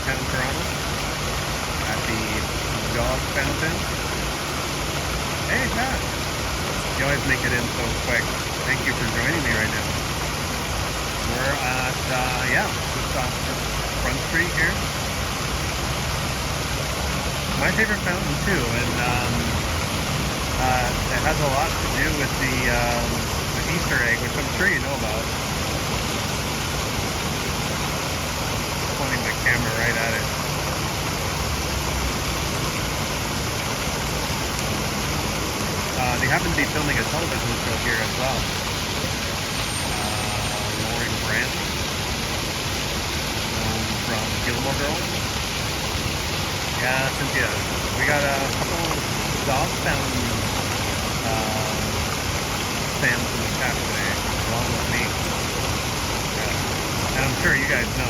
downtown Toronto at the Dog Fountain. Hey, Pat! You always make it in so quick. Thank you for joining me right now. We're at, just off Front Street here. My favorite fountain too, and it has a lot to do with the Easter egg, which I'm sure you know about. Pointing my camera right at it. They happen to be filming a television show here as well. Lorelai from GIlmore Girls. Yeah, Cynthia. We got a couple dog fountain fans in the chat today, along with me. And I'm sure you guys know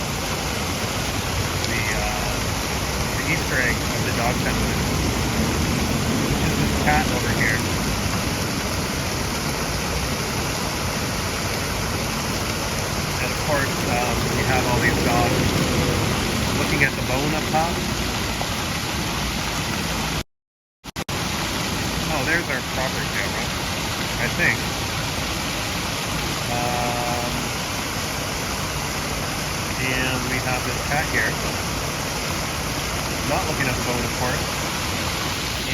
the Easter egg of the dog fountain is this cat over here. And of course, we have all these dogs looking at the bone up top. Oh, there's our proper camera, I think. And we have this cat here, not looking at the bone, of course.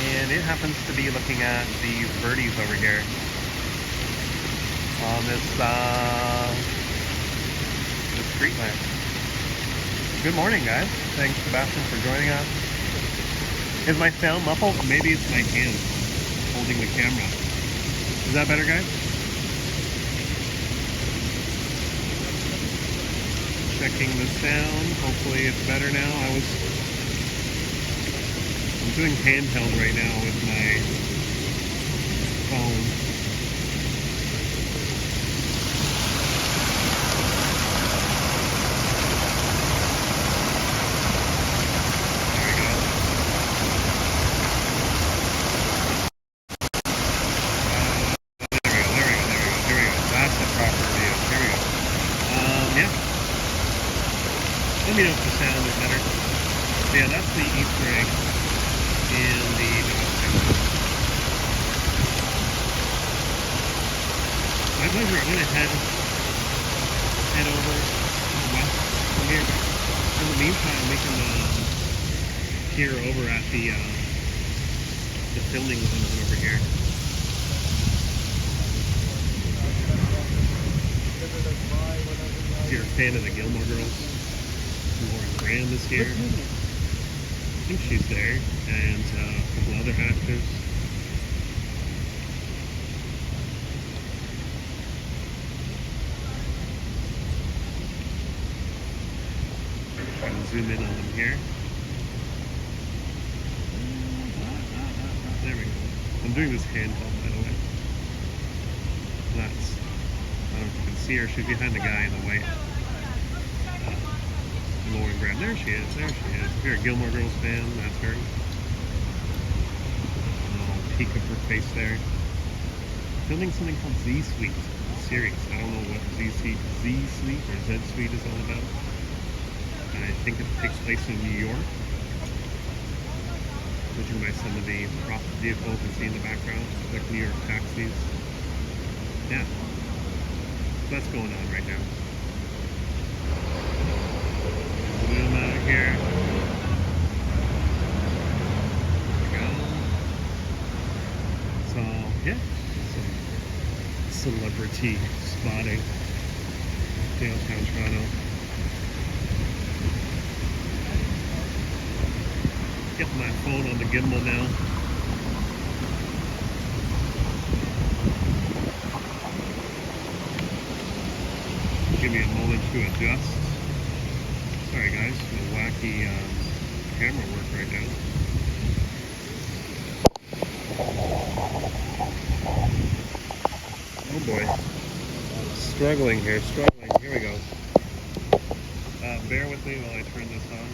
And it happens to be looking at these birdies over here on this street lamp. Good morning, guys. Thanks, Sebastian, for joining us. Is my sound muffled? Maybe it's my hand holding the camera. Is that better, guys? Checking the sound. Hopefully it's better now. I'm doing handheld right now with my phone. Let me know if the sound is better. Yeah, that's the Easter egg in the dog fountain. My pleasure. I'm going to head over west from here. In the meantime, we can peer over at the filming going on over here. If you're a fan of the GIlmore Girls, Graham is here. I think she's there, and a couple other actors. Try to zoom in on them here. There we go. I'm doing this handheld, by the way. That's, I don't know if you can see her. She's behind the guy in the white. Lauren Graham. There she is. There she is. If you're a GIlmore Girls fan, that's her. A little peek of her face there. Filming something called Z Suite series. I don't know what Z Suite or Z Suite is all about. I think it takes place in New York. Judging by some of the prop vehicles you see in the background, like New York taxis. Yeah. That's going on right now. Zoom out here. There we go. So, yeah, some celebrity spotting downtown Toronto. Get my phone on the gimbal now. Give me a moment to adjust. Sorry guys, the wacky camera work right now. Oh boy. Struggling here, struggling. Here we go. Bear with me while I turn this on.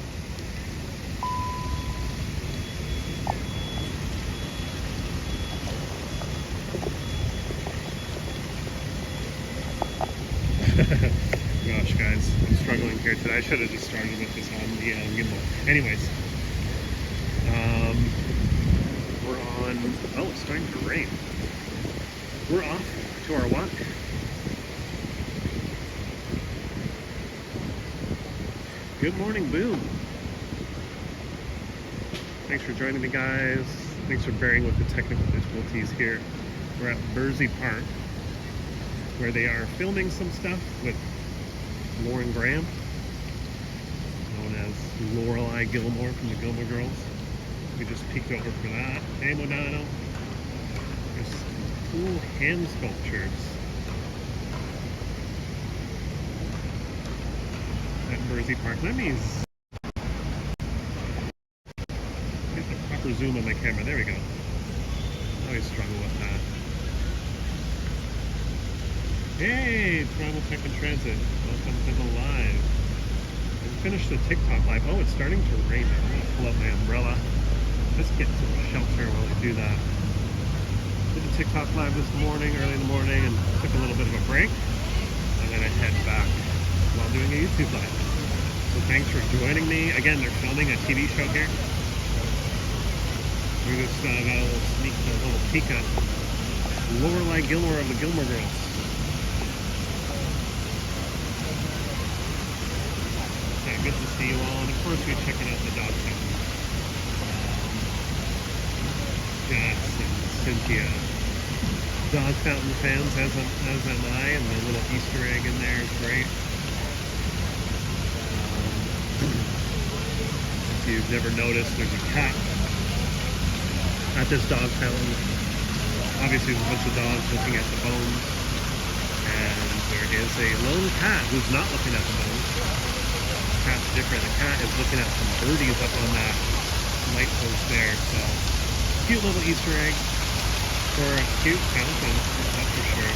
Gosh guys, I'm struggling thunderstorm here today. I should have just started with this on the gimbal. Anyways, we're on. Oh, it's starting to rain. We're off to our walk. Good morning, Boom. Thanks for joining me, guys. Thanks for bearing with the technical difficulties here. We're at Berczy Park, where they are filming some stuff with Lauren Graham, known as Lorelai Gilmore from the GIlmore Girls. We just peeked over for that. Hey, Modano. There's some cool hand sculptures at Berczy Park. Let me get the proper zoom on my camera. There we go. I always struggle with that. Hey, Toronto Tech and Transit. Welcome to the live. I finished the TikTok live. Oh, it's starting to rain now. I'm gonna pull up my umbrella. Let's get some shelter while we do that. Did the TikTok live this morning, early in the morning, and took a little bit of a break. And then I head back while doing a YouTube live. So thanks for joining me. Again, they're filming a TV show here. We just got a little peek at Lorelai Gilmore of the GIlmore Girls. Good to see you all, and of course we're checking out the dog fountain. Jess and Cynthia, dog fountain fans, as am I, and the little Easter egg in there is great. If you've never noticed, there's a cat at this dog fountain. Obviously, there's a bunch of dogs looking at the bones, and there is a lone cat who's not looking at the bones. Cat's different. The cat is looking at some birdies up on that light post there. So, cute little Easter egg for a cute fountain, that's for sure.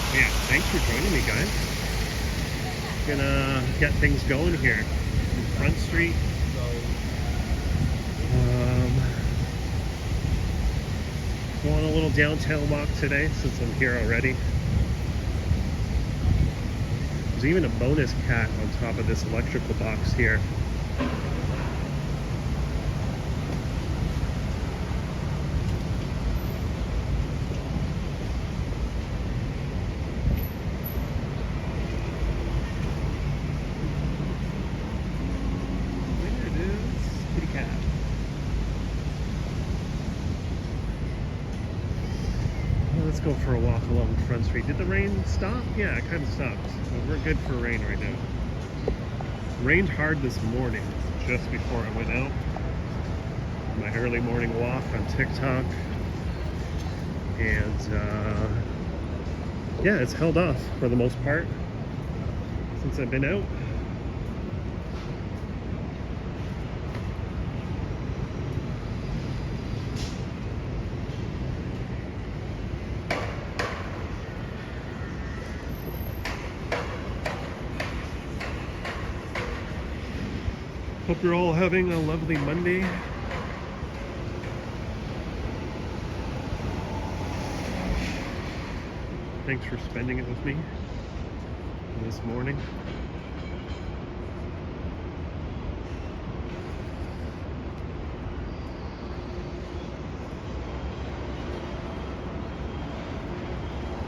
But yeah, thanks for joining me, guys. Gonna get things going here in Front Street. Go on a little downtown walk today since I'm here already. There's even a bonus cat on top of this electrical box here. There it is, kitty cat. Let's go for a walk along Front Street. Did the rain stop? Yeah, it kind of stopped. So we're good for rain right now. Rained hard this morning, just before I went out. My early morning walk on TikTok. And yeah, it's held off for the most part since I've been out. Hope you're all having a lovely Monday. Thanks for spending it with me this morning.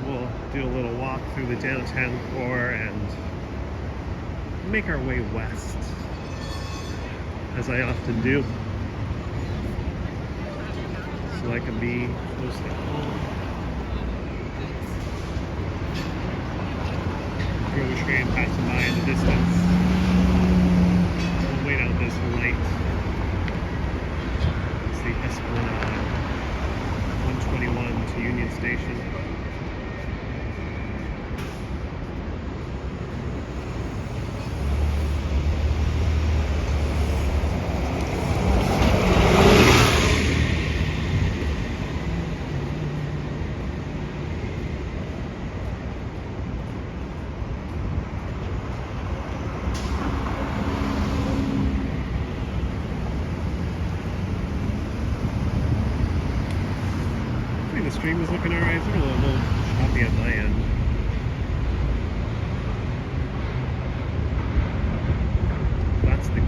We'll do a little walk through the downtown core and make our way west, as I often do, so I can be close to home. Grocery train passing by in the distance. We'll wait out this light. It's the Esplanade 121 to Union Station. The stream is looking alright. It's a little choppy on my end.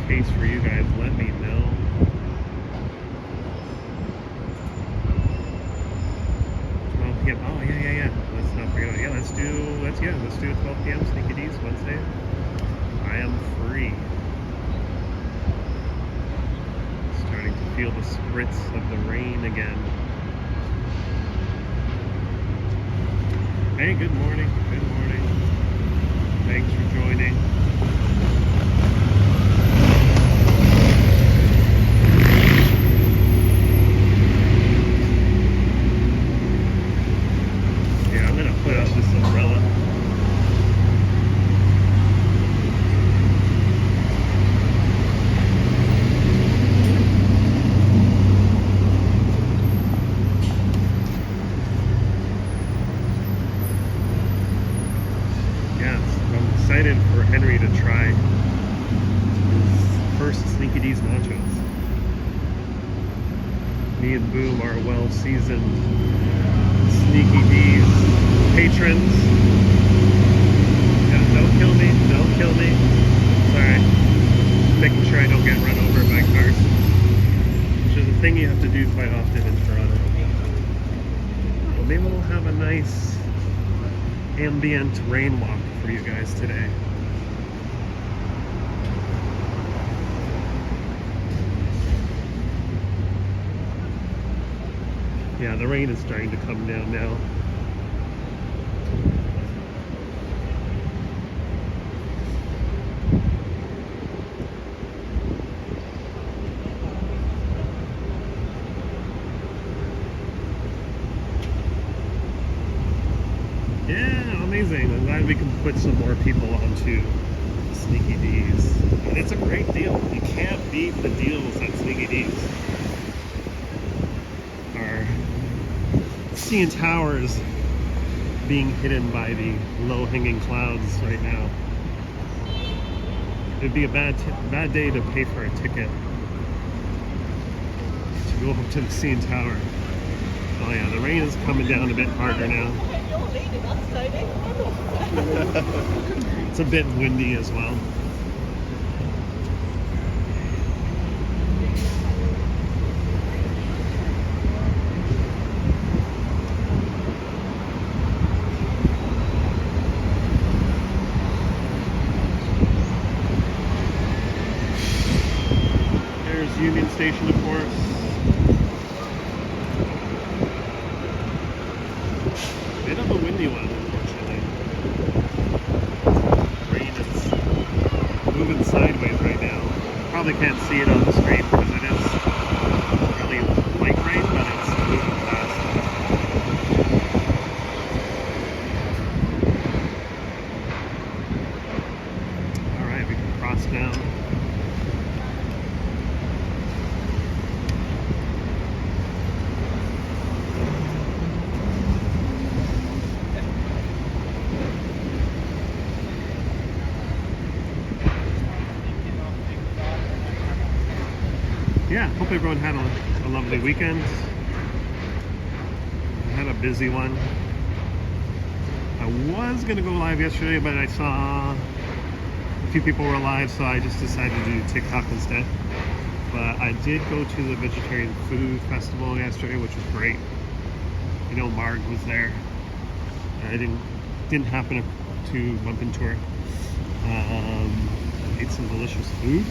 case for you guys, let me know. 12 p.m. Oh yeah. Let's not forget. Yeah, let's do 12 p.m. Sneaky D's Wednesday. I am free. Starting to feel the spritz of the rain again. Hey, good morning. Good morning. Thanks for joining. Yeah, I'm gonna put up this umbrella. Excited for Henry to try his first Sneaky D's nachos. Me and Boom are well-seasoned Sneaky D's patrons. Yeah, don't kill me, don't kill me. Sorry. Just making sure I don't get run over by cars. Which is a thing you have to do quite often in Toronto. Well, maybe we'll have a nice ambient rain walk for you guys today. Yeah, the rain is starting to come down now. Yeah, amazing. I'm glad we can put some more people onto Sneaky D's. And it's a great deal. You can't beat the deals at Sneaky D's. Our CN Towers being hidden by the low-hanging clouds right now. It'd be a bad day to pay for a ticket to go up to the CN Tower. Oh yeah, the rain is coming down a bit harder now. It's a bit windy as well. There's Union Station, of course. Bit of a windy one, unfortunately. Rain is moving sideways right now. Probably can't see it on the screen because it is really light rain, but it's moving fast. Alright, we can cross down. Yeah, hope everyone had a lovely weekend. I had a busy one. I was going to go live yesterday, but I saw a few people were live, so I just decided to do TikTok instead. But I did go to the Vegetarian Food Festival yesterday, which was great. You know, Marg was there. I didn't happen to bump into her. Ate some delicious food.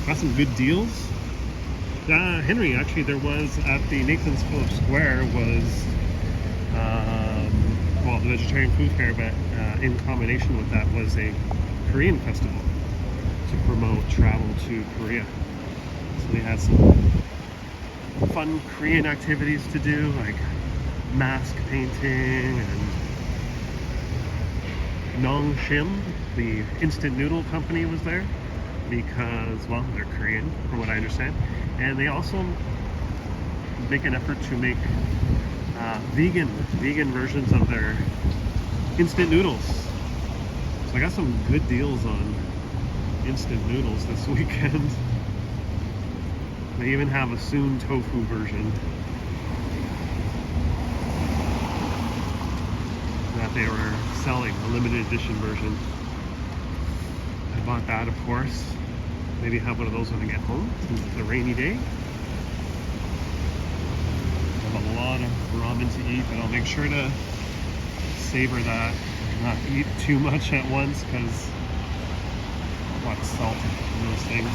Got some good deals. Henry, actually, there was at the Nathan's Phillips Square was well, the vegetarian food fair, but in combination with that was a Korean festival to promote travel to Korea. So we had some fun Korean activities to do, like mask painting and Nongshim, the instant noodle company, was there because, well, they're Korean from what I understand, and they also make an effort to make vegan versions of their instant noodles. So I got some good deals on instant noodles this weekend. They even have a soon tofu version that they were selling, a limited edition version. bought that, of course. Maybe have one of those when I get home, since it's a rainy day. I have a lot of ramen to eat, but I'll make sure to savor that, not eat too much at once, because a lot of salt in those things.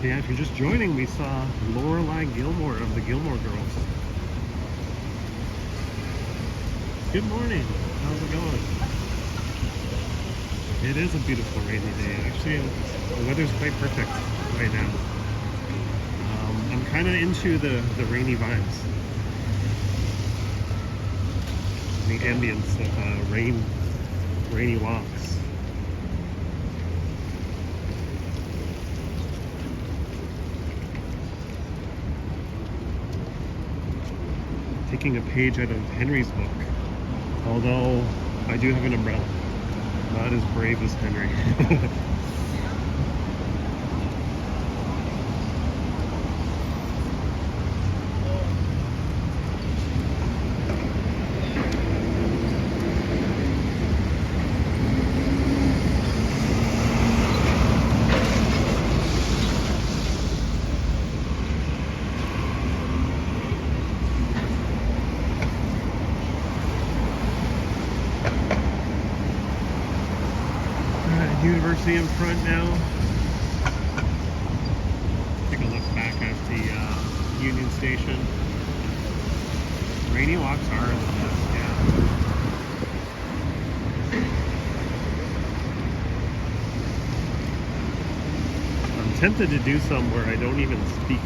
Yeah, if you're just joining, we saw Lorelai Gilmore of the Gilmore Girls. Good morning. How's it going? It is a beautiful rainy day. Actually, the weather's quite perfect right now. I'm kind of into the rainy vibes. The ambience of rainy walks. Taking a page out of Henry's book, although I do have an umbrella. Not as brave as Henry. University in front now. Take a look back at the Union Station. Rainy walks are the best, yeah. I'm tempted to do some where I don't even speak.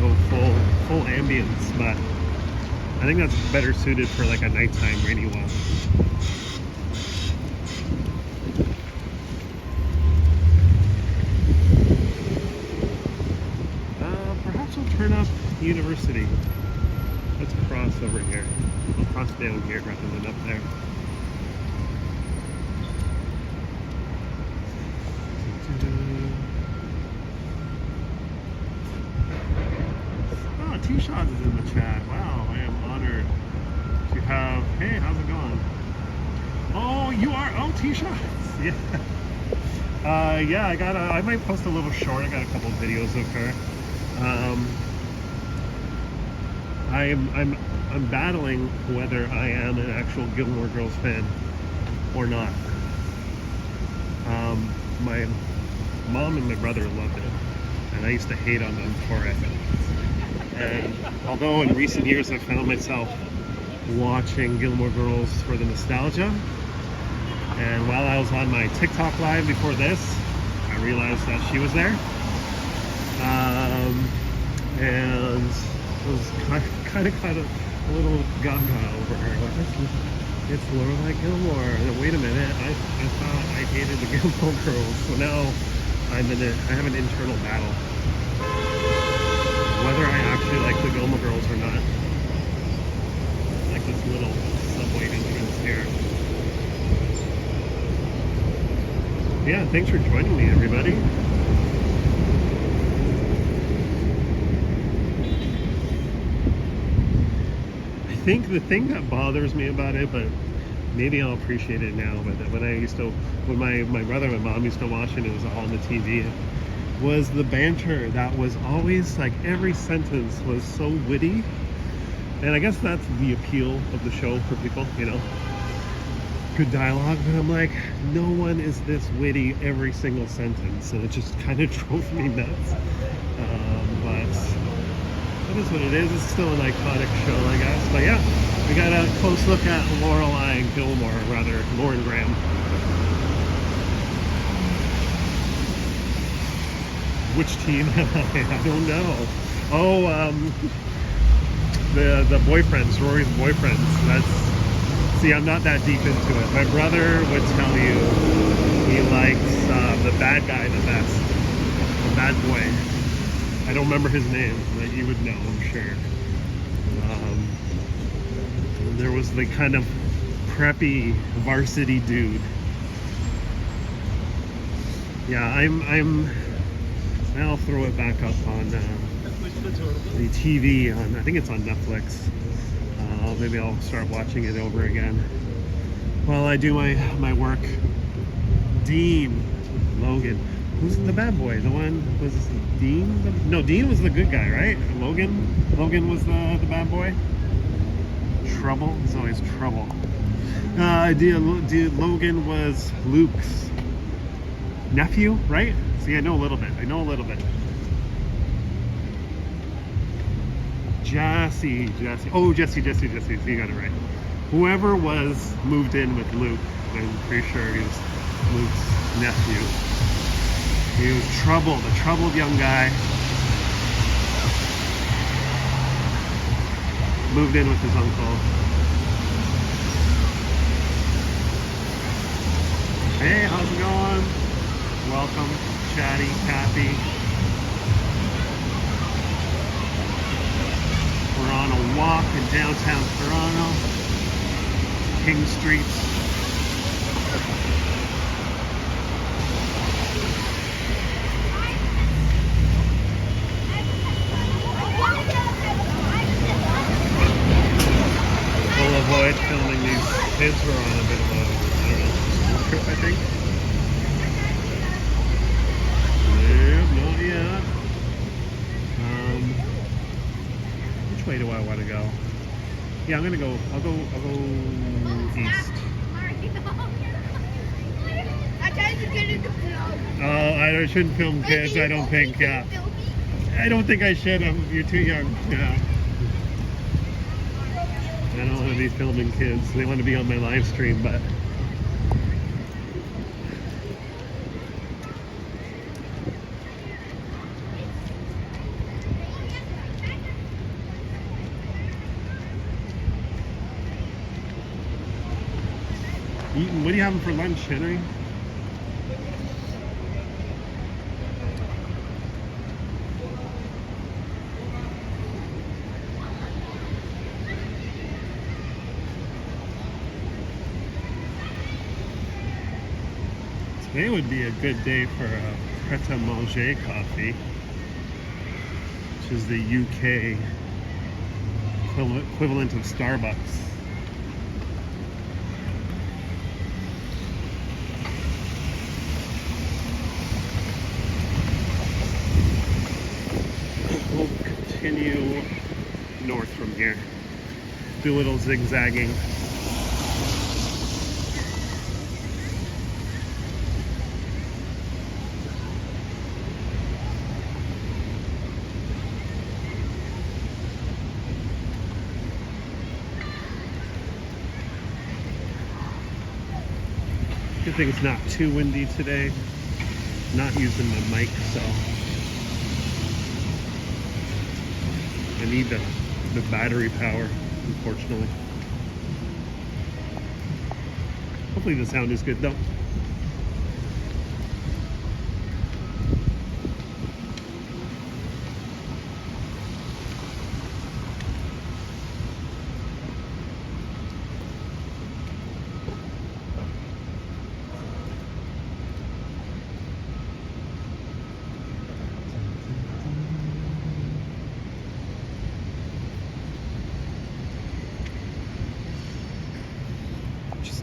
Go full ambience, but I think that's better suited for like a nighttime rainy walk. Turn up University. Let's cross over here. We'll cross down here rather than up there. Oh, T-Shots is in the chat. Wow, I am honored to have. Hey, how's it going? Oh, you are. Oh, T-Shots. Yeah. Yeah. I might post a little short. I got a couple of videos of her. I'm battling whether I am an actual Gilmore Girls fan or not. My mom and my brother loved it, and I used to hate on them for it. And although in recent years I found myself watching Gilmore Girls for the nostalgia, and while I was on my TikTok live before this, I realized that she was there. And I was kind of a little gaga over her. Like, it's Lorelai Gilmore. And wait a minute, I thought I hated the Gilmore Girls. So now I have an internal battle. Whether I actually like the Gilmore Girls or not. Like this little subway entrance here. Yeah, thanks for joining me, everybody. I think the thing that bothers me about it, but maybe I'll appreciate it now, but when my brother and my mom used to watch it, it was all on the TV, was the banter that was always like, every sentence was so witty. And I guess that's the appeal of the show for people, you know, good dialogue. But I'm like, no one is this witty every single sentence, and it just kind of drove me nuts. But it is what it is. It's still an iconic show, I guess. But yeah, we got a close look at Lorelai Gilmore, rather, Lauren Graham. Which team am I? I don't know. Oh, the boyfriends, Rory's boyfriends. See, I'm not that deep into it. My brother would tell you he likes the bad guy the best, the bad boy. I don't remember his name, but you would know, I'm sure. There was the kind of preppy varsity dude. Yeah, I'm And I'll throw it back up on the TV. I think it's on Netflix. Maybe I'll start watching it over again while I do my work. Dean Logan. Who's the bad boy? The one was Dean? No, Dean was the good guy, right? Logan was the bad boy. Trouble. It's always trouble. Logan was Luke's nephew, right? See, I know a little bit. Jesse. Oh, Jesse. So you got it right. Whoever was moved in with Luke, I'm pretty sure he was Luke's nephew. He was the troubled young guy. Moved in with his uncle. Hey, how's it going? Welcome, Chatty, Kathy. We're on a walk in downtown Toronto, King Street. We'll avoid filming these kids. We're on a bit of a school trip, I think. Not yet. Which way do I want to go? Yeah, I'll go east. I shouldn't film kids. I don't think. I don't think I should. You're too young. Yeah. I don't want to be filming kids. They want to be on my live stream, but. What are you having for lunch, Henry? Today would be a good day for a pret-a-manger coffee, which is the UK equivalent of Starbucks. We'll continue north from here. Do a little zigzagging. Good thing it's not too windy today. Not using my mic, so I need the battery power, unfortunately. Hopefully the sound is good though.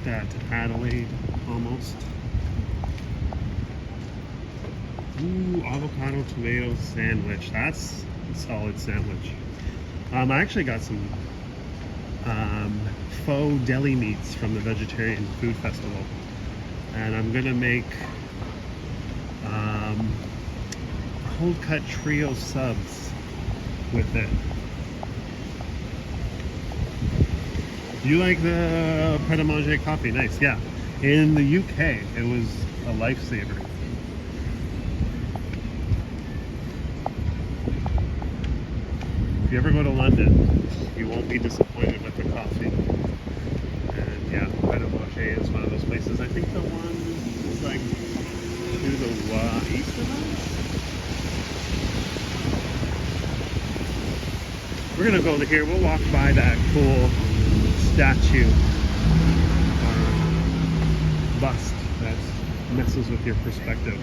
At Adelaide, almost. Ooh, avocado tomato sandwich. That's a solid sandwich. I actually got some faux deli meats from the Vegetarian Food Festival, and I'm gonna make cold cut trio subs with it. You like the pret-a-manger coffee? Nice, yeah. In the UK, it was a lifesaver. If you ever go to London, you won't be disappointed with the coffee. And yeah, Pret-a-Manger is one of those places. I think the one is like to the east of us. We're gonna go to here. We'll walk by that cool statue bust that messes with your perspective.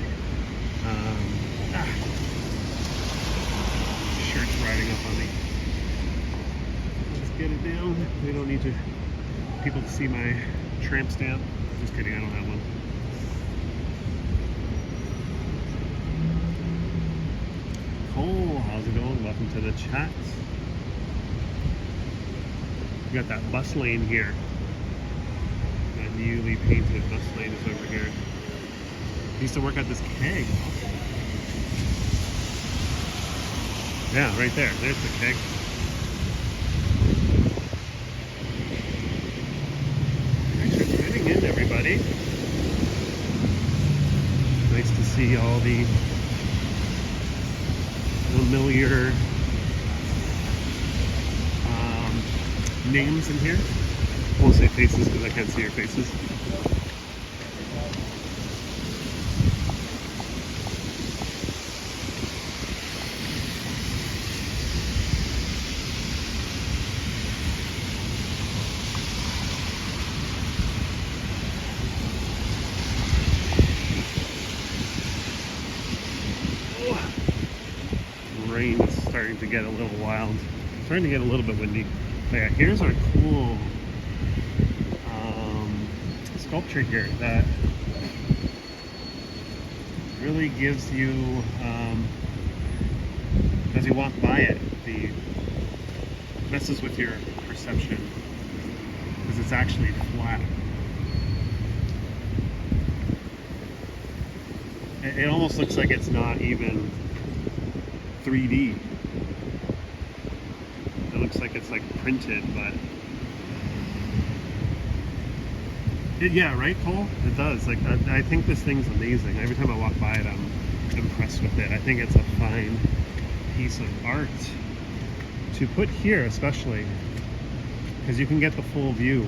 shirts riding up on me. Let's get it down. We don't need people to see my tramp stamp. Just kidding, I don't have one. Cole, how's it going? Welcome to the chat. We got that bus lane here. That newly painted bus lane is over here. I used to work at this keg. Yeah, right there. There's the keg. Thanks for tuning in, everybody. Nice to see all the familiar names in here. I won't say faces because I can't see your faces. Rain is starting to get a little wild. It's starting to get a little bit windy. But yeah, here's our cool sculpture here that really gives you, as you walk by it, messes with your perception because it's actually flat. It almost looks like it's not even 3D. It looks like it's like printed, but yeah, right, Cole? It does. Like I think this thing's amazing. Every time I walk by it, I'm impressed with it. I think it's a fine piece of art to put here, especially because you can get the full view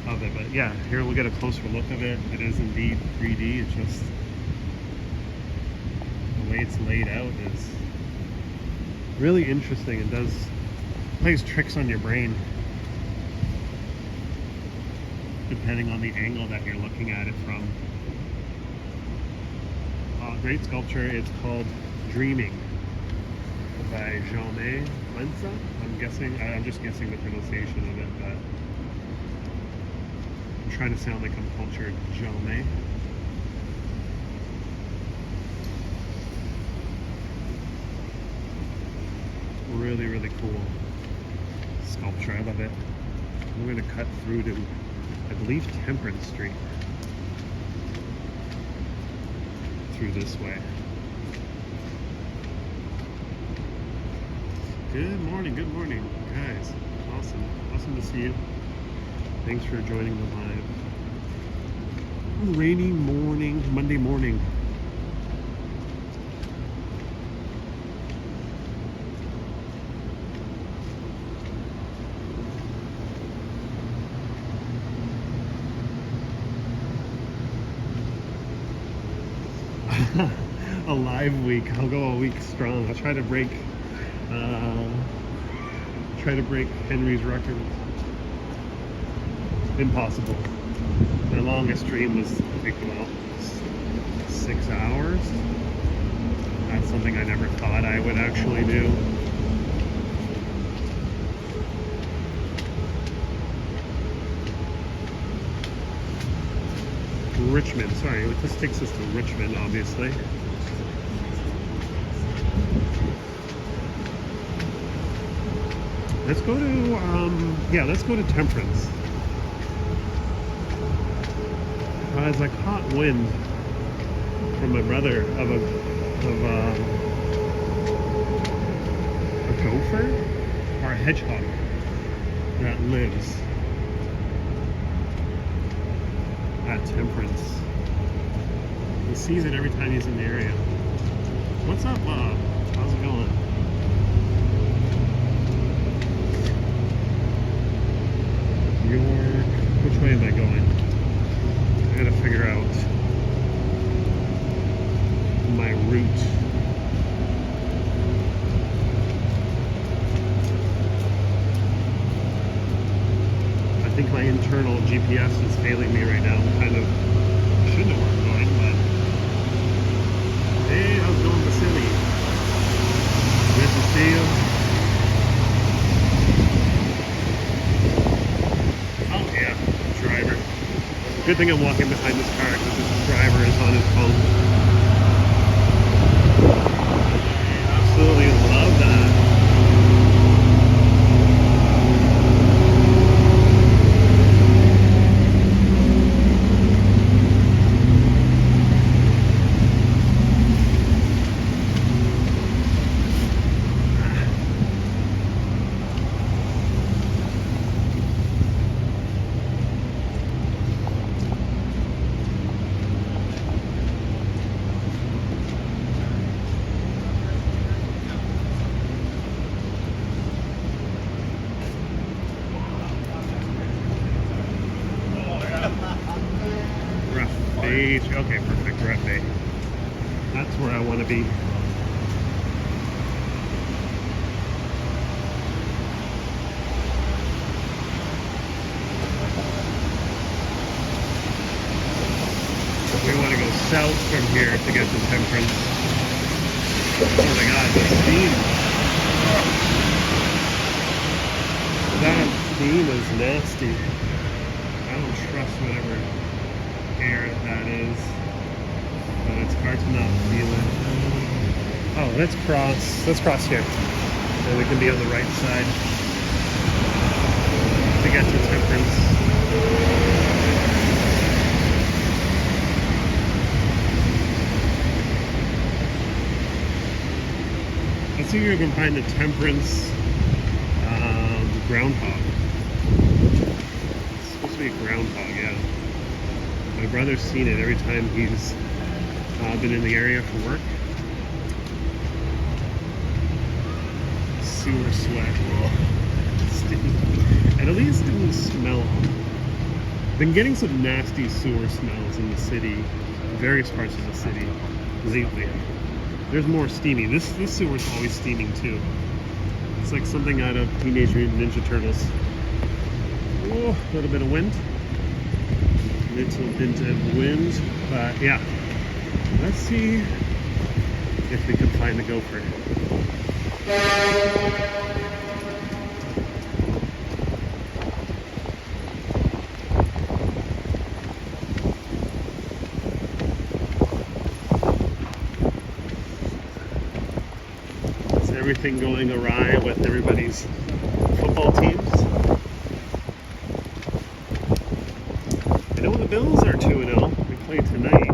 of it. But yeah, here we'll get a closer look of it. It is indeed 3D. It's just the way it's laid out is really interesting. It plays tricks on your brain depending on the angle that you're looking at it from. Great sculpture. It's called Dreaming by Yonge-Dundas. I'm just guessing the pronunciation of it, but I'm trying to sound like I'm cultured. Yonge. Really, really cool sculpture. I love it. I'm going to cut through to, I believe, Temperance Street. Through this way. Good morning, guys. Awesome to see you. Thanks for joining the live. Rainy morning, Monday morning. A live week. I'll go a week strong. I'll try to break Henry's record. Impossible. My longest stream was, I think, about 6 hours. That's something I never thought I would actually do. Richmond, sorry, this takes us to Richmond, obviously. Let's go to, let's go to Temperance. It's like hot wind from my brother of a gopher or a hedgehog that lives at Temperance. He sees it every time he's in the area. What's up, Bob? How's it going? York. Which way am I going? I gotta figure out my route. I think my internal GPS is failing me right now. I should know where I'm going, but hey, how's it going, Vasily? This is Good thing I'm walking behind this car because this driver is on his phone. Absolutely love that. Okay, perfect, Rough Bay. That's where I want to be. We want to go south from here to get to Temperance. Oh my god, the steam. That steam is nasty. I don't trust whatever air that is, but it's hard to not feel it. Oh, let's cross here, and we can be on the right side to get to Temperance. Let's see if we can find the Temperance groundhog. It's supposed to be a groundhog, yeah. My brother's seen it every time he's been in the area for work. Sewer sweat. And at least it didn't smell. Been getting some nasty sewer smells in the city, various parts of the city lately. There's more steamy. This sewer's always steaming too. It's like something out of Teenage Mutant Ninja Turtles. Oh, a little bit of wind. Little bit of wind, but yeah. Let's see if we can find the gopher. Is everything going awry with everybody's football teams? I know the Bills are 2-0. They play tonight.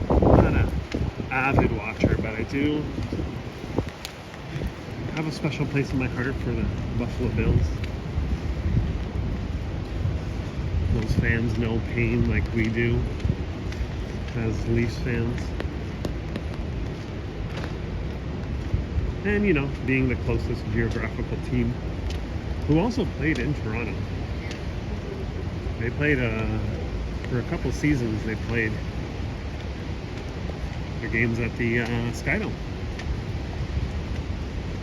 I'm not an avid watcher, but I do have a special place in my heart for the Buffalo Bills. Those fans know pain like we do as Leafs fans. And, you know, being the closest geographical team who also played in Toronto. They played, for a couple seasons, they played their games at the Skydome,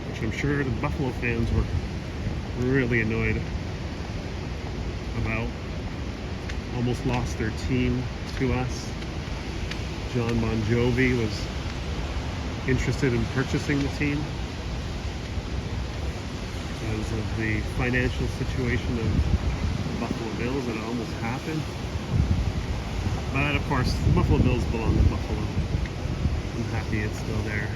which I'm sure the Buffalo fans were really annoyed about. Almost lost their team to us. John Bon Jovi was interested in purchasing the team because of the financial situation of the Buffalo Bills. It almost happened. But of course, the Buffalo Bills belong to Buffalo. I'm happy it's still there.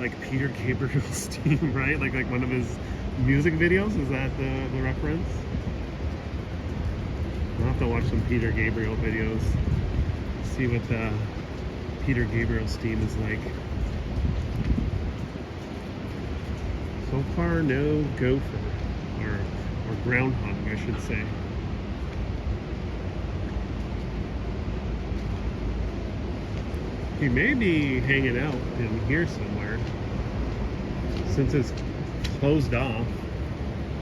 Like Peter Gabriel's team, right? Like one of his music videos? Is that the reference? I'll have to watch some Peter Gabriel videos. See what Peter Gabriel's team is like. So far, no gopher. Or groundhog, I should say. He may be hanging out in here somewhere. Since it's closed off,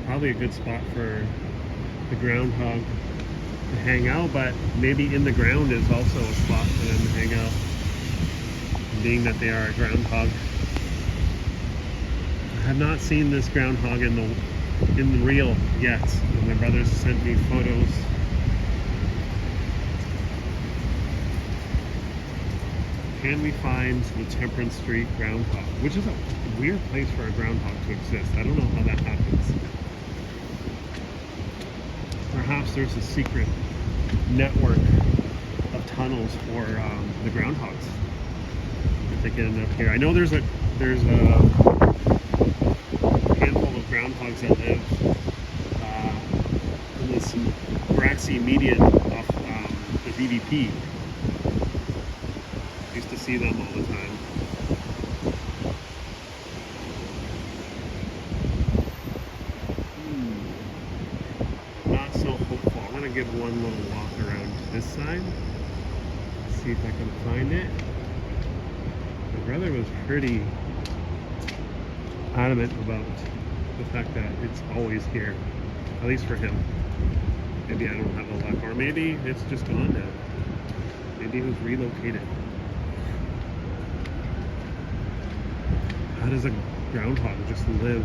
probably a good spot for the groundhog to hang out, but maybe in the ground is also a spot for them to hang out, being that they are a groundhog. I have not seen this groundhog in the real yet. My brother sent me photos. Can we find the Temperance Street groundhog? Which is a weird place for a groundhog to exist. I don't know how that happens. perhaps there's a secret network of tunnels for the groundhogs if they get enough here. I know there's a handful of groundhogs that live in this grassy median off the DVP. Used to see them all the time. Not so hopeful. I'm gonna give one little walk around this side. See if I can find it. My brother was pretty adamant about the fact that it's always here, at least for him. Maybe I don't have a luck, or maybe it's just gone now. Maybe it was relocated. How does a groundhog just live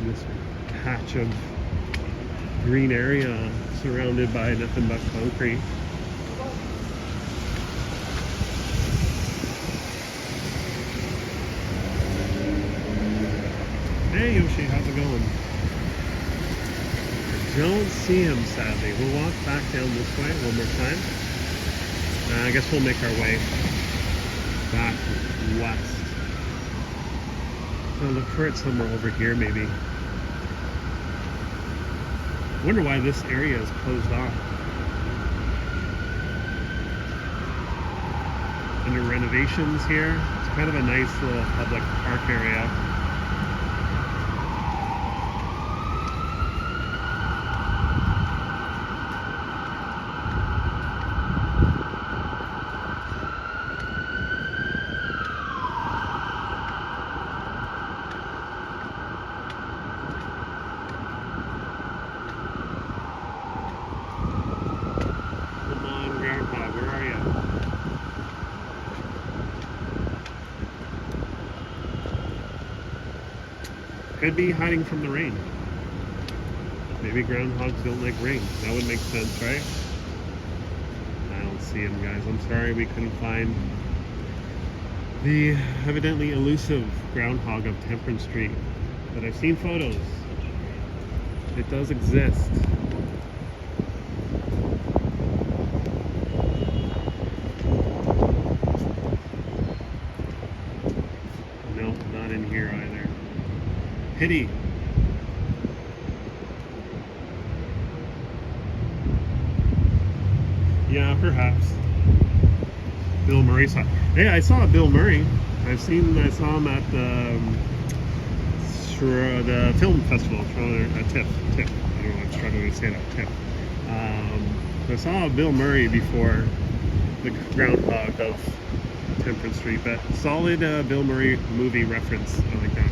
in this patch of green area surrounded by nothing but concrete? Hey Yoshi, how's it going? Don't see him, sadly. We'll walk back down this way one more time. I guess we'll make our way back west. I'll look for it somewhere over here, maybe. I wonder why this area is closed off. Under renovations here. It's kind of a nice little public park area. Could be hiding from the rain. Maybe groundhogs don't like rain. That would make sense, right? I don't see him, guys. I'm sorry we couldn't find the evidently elusive groundhog of Temperance Street. But I've seen photos. It does exist. Nope, not in here either. Pity. Yeah, perhaps. Bill Murray saw. Hey, I saw Bill Murray. I saw him at the film festival. TIFF. I don't know. I'm struggling to say that. TIFF. I saw Bill Murray before the groundhog of Temperance Street, but solid Bill Murray movie reference. I like that.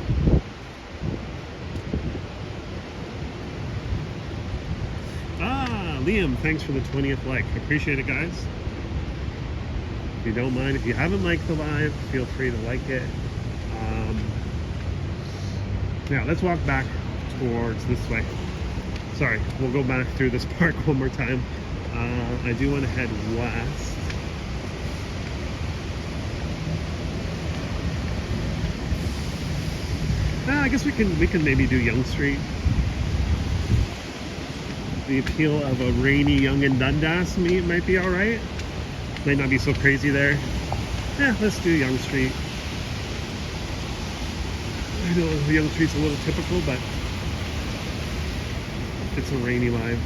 Liam, thanks for the 20th like. Appreciate it, guys. If you don't mind, if you haven't liked the live, feel free to like it. Now, let's walk back towards this way. Sorry, we'll go back through this park one more time. I do want to head west. I guess we can maybe do Yonge Street. The appeal of a rainy Yonge-Dundas might be alright. Might not be so crazy there. Yeah, let's do Yonge Street. I know Yonge Street's a little typical, but it's a rainy live.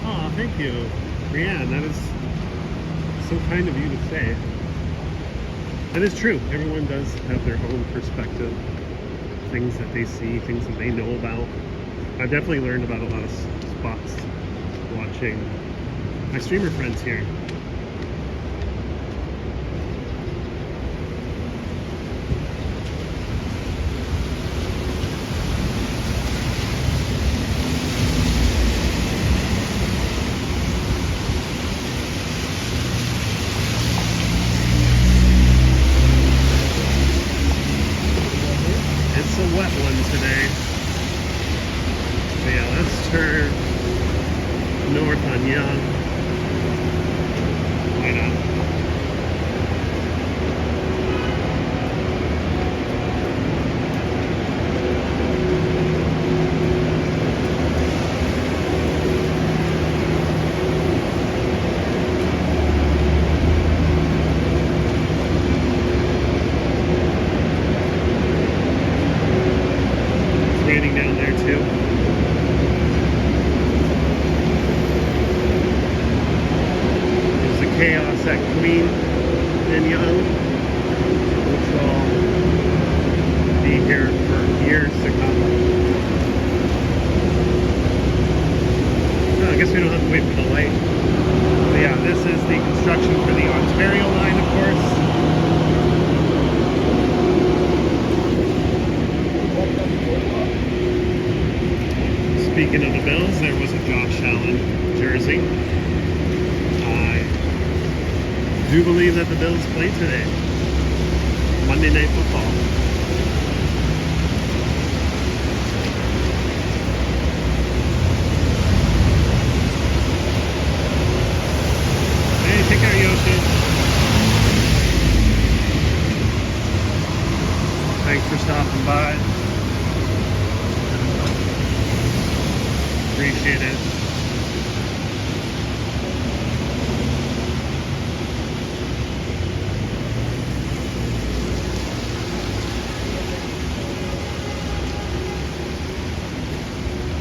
Oh, thank you, Brianne. That is so kind of you to say. That is true. Everyone does have their own perspective, things that they see, things that they know about. I've definitely learned about a lot of spots watching my streamer friends here. down there too. There's the chaos at Queen and Yonge, which will be here for years to come. I guess we don't have to wait for the light. But yeah, this is the construction for the Ontario line, of course. Speaking of the Bills, there was a Josh Allen jersey. I do believe that the Bills play today. Monday Night Football. Take care, Yoshi. Thanks for stopping by. Appreciate it.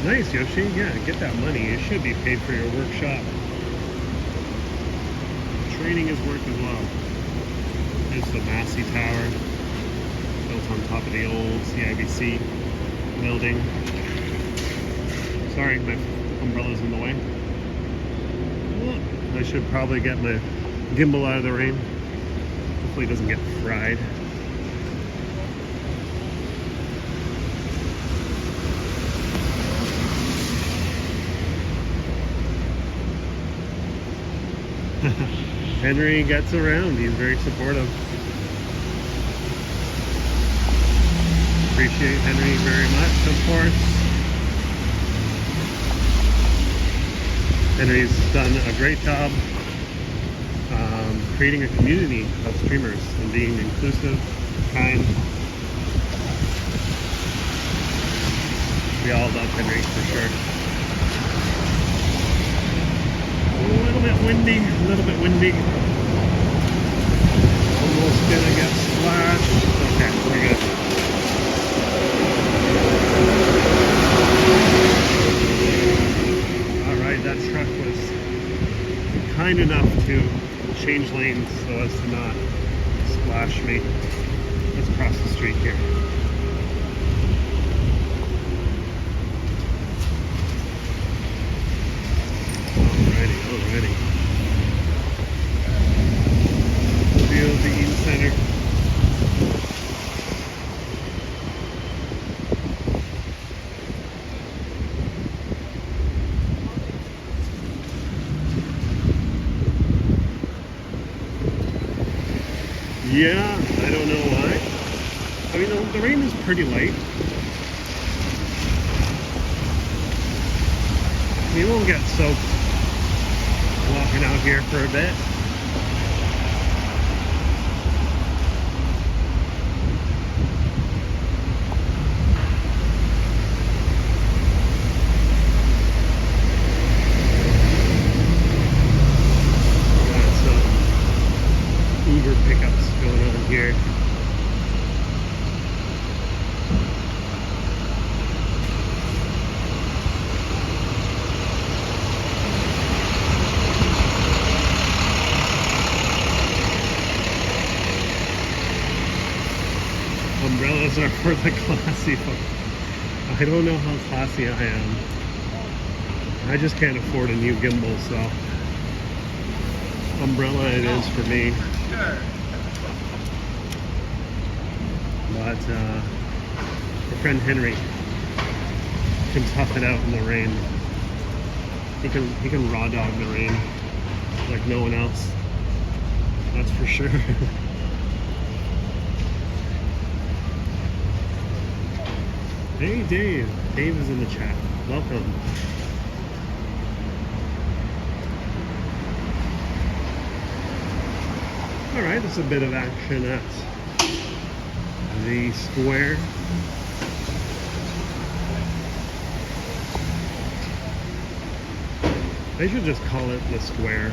Nice, Yoshi. Yeah, get that money. It should be paid for your workshop. Training is work as well. There's the Massey Tower, built on top of the old CIBC building. Sorry, my umbrella's in the way. I should probably get my gimbal out of the rain. Hopefully it doesn't get fried. Henry gets around. He's very supportive. Appreciate Henry very much, of course. Henry's done a great job creating a community of streamers and being inclusive, kind. We all love Henry for sure. A little bit windy, Almost gonna get splashed. Okay, we're good. Alright, that truck was kind enough to change lanes so as to not splash me. Let's cross the street here. Alrighty. View of the Eaton Center. Yeah, I don't know why. I mean, the rain is pretty light. We won't get soaked walking out here for a bit. Got some Uber pickups going on here. Umbrellas are for the classy folk. I don't know how classy I am. I just can't afford a new gimbal, so umbrella it is for me. But my friend Henry can tough it out in the rain. He can raw dog the rain like no one else. That's for sure. Hey Dave. Dave is in the chat. Welcome. Alright, there's a bit of action at the square. I should just call it the square.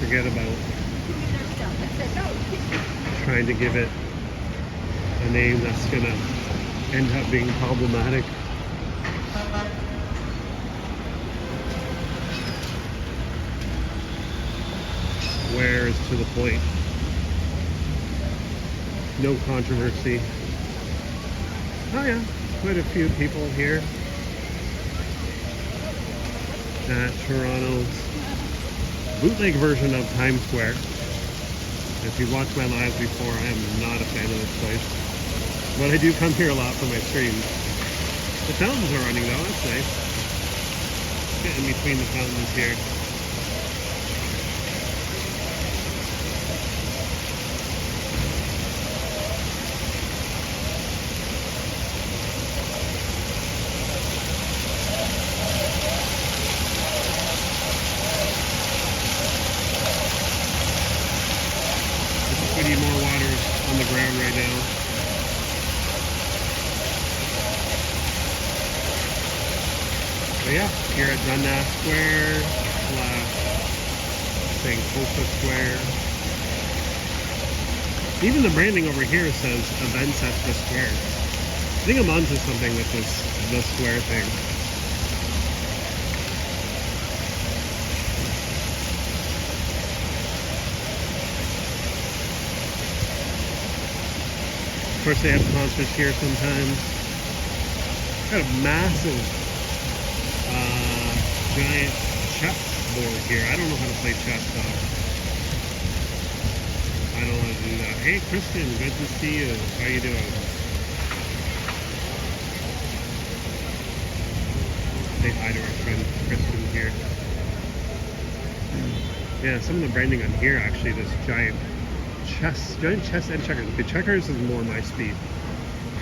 Forget about trying to give it a name that's gonna end up being problematic. Where is to the point. No controversy. Oh yeah, quite a few people here at Toronto's bootleg version of Times Square. If you've watched my lives before, I am not a fan of this place. But I do come here a lot for my streams. The fountains are running though, that's nice. Get in between the fountains here. More water on the ground right now. But yeah, here at Dundas Square / Fresca Square. Even the branding over here says events at the square. I think I'm onto something with the square thing. Of course, they have concerts here sometimes. Got a massive, giant chess board here. I don't know how to play chess though. I don't want to do that. Hey, Kristen, good to see you. How you doing? Say hi to our friend Kristen here. Yeah, some of the branding on here actually, this giant chess and checkers. Okay, checkers is more my speed.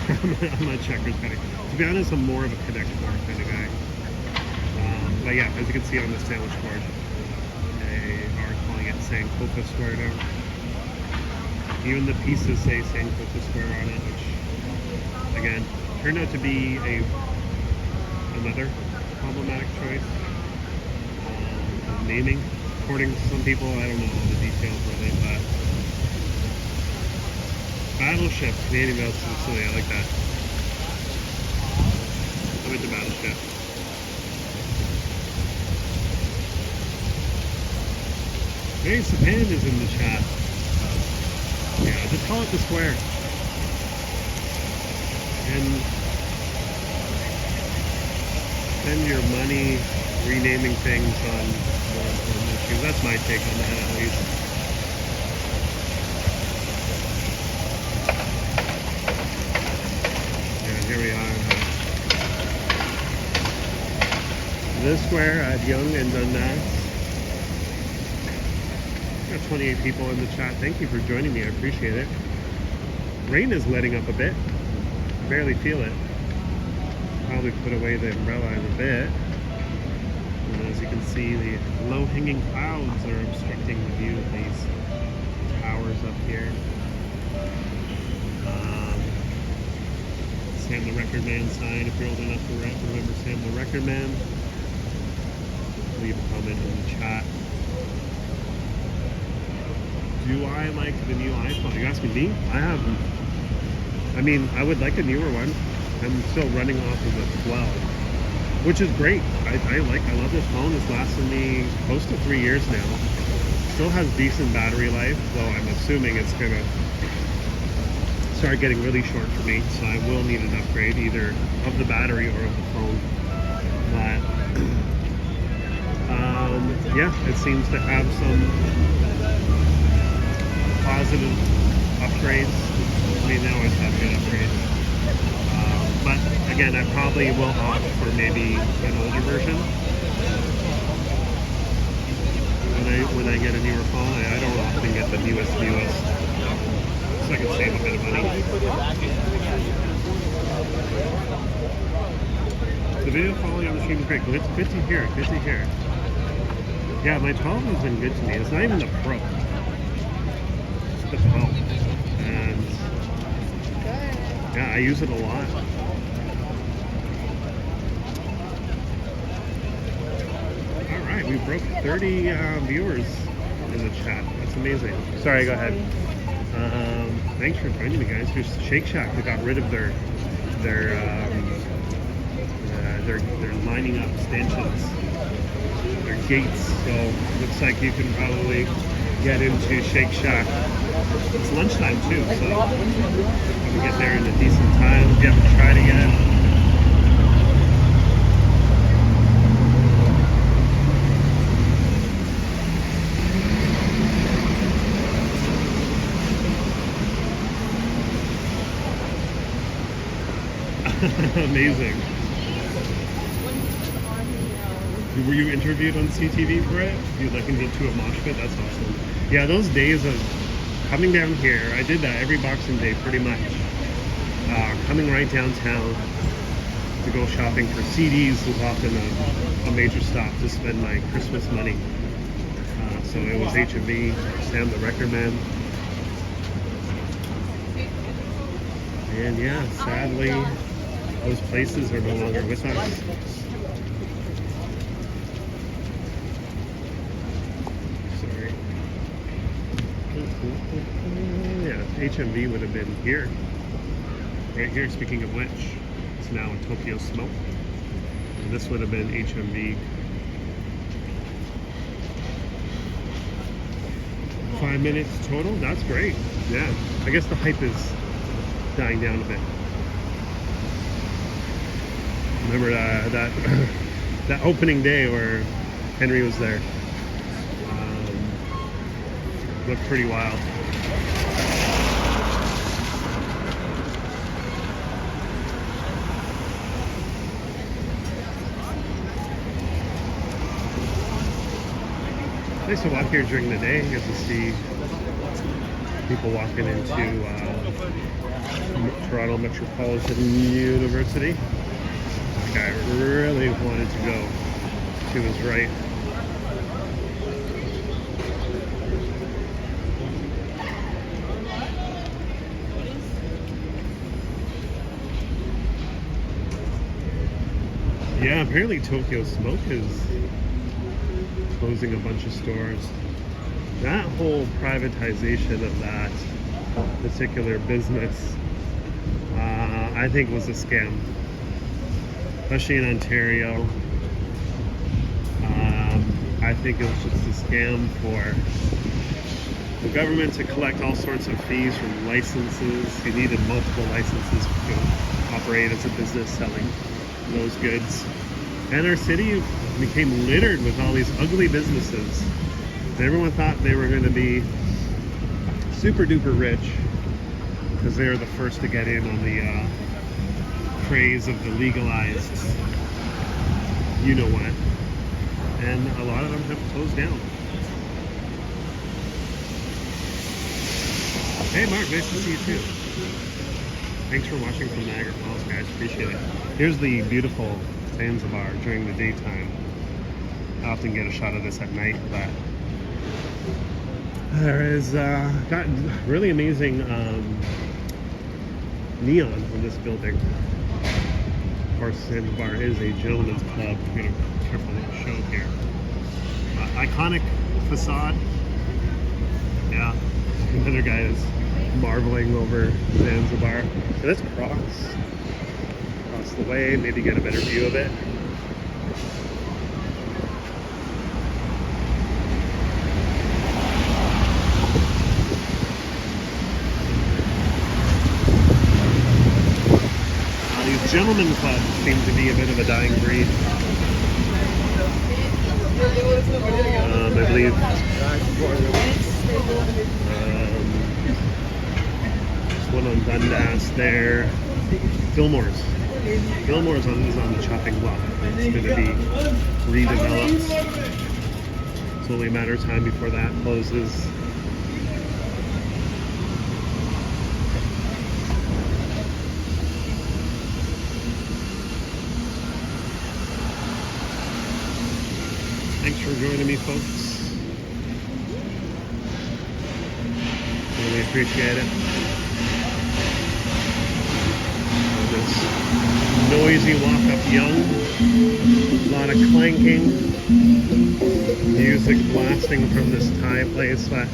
I'm not checkers kind of. To be honest, I'm more of a connect four kind of guy. But yeah, as you can see on the sandwich board, they are calling it Sankofa Square now. Even the pieces say Sankofa Square on it, which again turned out to be another problematic choice. Naming, according to some people, I don't know all the details really, but. Battleship, Canadian Mail Facility, I like that. I went to Battleship. Hey, Sapan is in the chat. Yeah, just call it the square. And spend your money renaming things on more important issues. That's my take on that at least. Here we are. This square at Yonge and Dundas. Got 28 people in the chat. Thank you for joining me. I appreciate it. Rain is letting up a bit. Barely feel it. Probably put away the umbrella in a bit. And as you can see, the low-hanging clouds are obstructing the view of these towers up here. Sam the Record Man sign, if you're old enough to remember Sam the Record Man. Leave a comment in the chat. Do I like the new iPhone? Are you asking me? I mean, I would like a newer one. I'm still running off of the 12, which is great. I love this phone. It's lasted me close to 3 years now. Still has decent battery life, though I'm assuming it's gonna start getting really short for me, so I will need an upgrade either of the battery or of the phone. But yeah, it seems to have some positive upgrades. I mean, they always have good upgrades. But again, I probably will opt for maybe an older version. When I get a newer phone, I don't often get the newest. So I can save a bit of money. The video quality on the stream is great. Good to hear. Good to hear. Yeah, my 12 has been good to me. It's not even the Pro. It's the 12. And yeah, I use it a lot. Alright, we broke 30 viewers in the chat. That's amazing. Sorry, go ahead. Thanks for joining me, guys. Here's Shake Shack. They got rid of their they're lining up stanchions, their gates. So looks like you can probably get into Shake Shack. It's lunchtime too, so you can get there in a decent time if you haven't tried it yet. Amazing. Were you interviewed on CTV for it? You like into a mosh pit? That's awesome. Yeah, those days of coming down here, I did that every Boxing Day pretty much. Coming right downtown to go shopping for CDs was often a major stop to spend my Christmas money. So it was HMV, Sam the Record Man. And yeah, sadly, those places are no longer with us. Sorry. Yeah, HMV would have been here. Right here, speaking of which, it's now a Tokyo Smoke. And this would have been HMV. 5 minutes total? That's great. Yeah, I guess the hype is dying down a bit. Remember that opening day where Henry was there. Looked pretty wild. Nice to walk here during the day. You get to see people walking into Toronto Metropolitan University. The guy really wanted to go to his right. Yeah, apparently Tokyo Smoke is closing a bunch of stores. That whole privatization of that particular business, I think was a scam, especially in Ontario. I think it was just a scam for the government to collect all sorts of fees from licenses. You needed multiple licenses to operate as a business selling those goods. And our city became littered with all these ugly businesses. And everyone thought they were going to be super duper rich because they were the first to get in on the craze of the legalized you know what. And a lot of them have closed down. Hey Mark, nice to see you too. Thanks for watching from Niagara Falls, guys. Appreciate it. Here's the beautiful Zanzibar during the daytime. I often get a shot of this at night, but there is got really amazing neon in this building. Of course, Zanzibar is a gentleman's club. I'm going to be careful with the show here. Iconic facade. Yeah, another guy is marveling over Zanzibar. And let's cross the way, maybe get a better view of it. These gentlemen clubs seem to be a bit of a dying breed. I believe there's one on Dundas there. GIlmore's is on the chopping block. It's going to be redeveloped. It's only a matter of time before that closes. Thanks for joining me, folks. Really appreciate it. This noisy walk up Yonge. A lot of clanking. Music blasting from this Thai place. But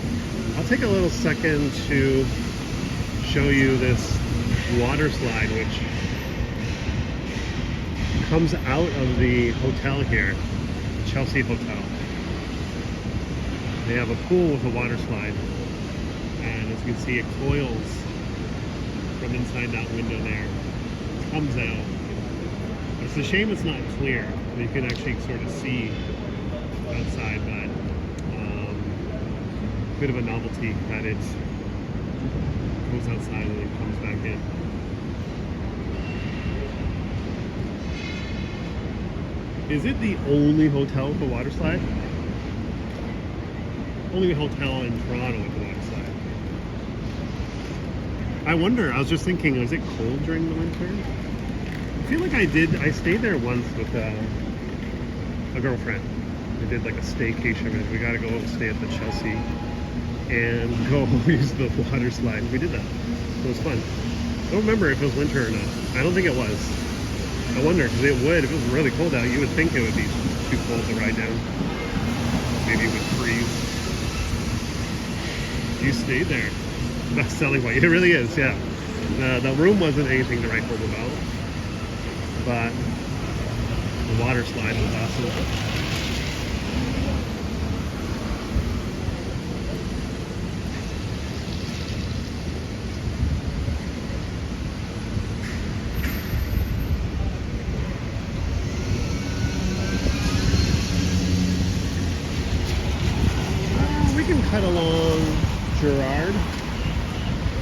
I'll take a little second to show you this water slide which comes out of the hotel here, Chelsea Hotel. They have a pool with a water slide, and as you can see, it coils from inside that window there. It comes out. It's a shame it's not clear. You can actually sort of see outside, but bit of a novelty that it goes outside and then comes back in. Is it the only hotel with a water slide? Only hotel in Toronto with a water slide. I wonder, I was just thinking, is it cold during the winter? I feel like I stayed there once with a girlfriend. We did like a staycation. We gotta go and stay at the Chelsea and go use the water slide. We did that. It was fun. I don't remember if it was winter or not. I don't think it was. I wonder, because it would, if it was really cold out, you would think it would be too cold to ride down. Maybe it would freeze. You stayed there. Best selling point. It really is, yeah. The room wasn't anything to write home about, but the water slide was awesome. We can cut along Gerrard.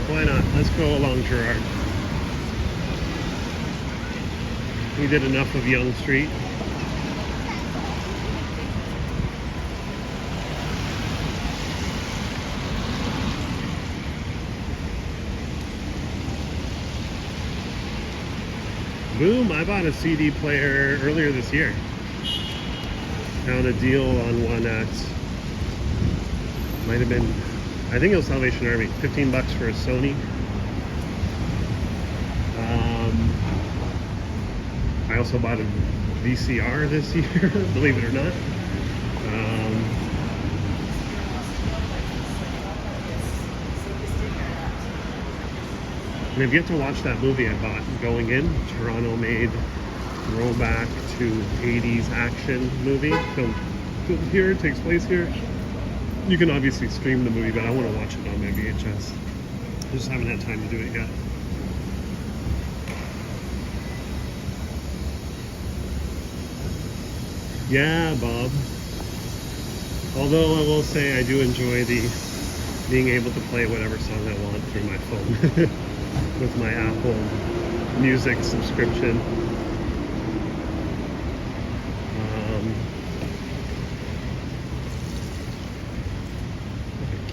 Why not? Let's go along Gerrard. We did enough of Yonge Street. Boom, I bought a CD player earlier this year. Found a deal on one at, might have been, I think it was Salvation Army, 15 bucks for a Sony. I also bought a VCR this year, believe it or not. And I've yet to watch that movie I bought going in. Toronto made throwback to 80s action movie. Filmed here, takes place here. You can obviously stream the movie, but I want to watch it on my VHS. I just haven't had time to do it yet. Yeah, Bob. Although I will say I do enjoy being able to play whatever song I want through my phone with my Apple Music subscription.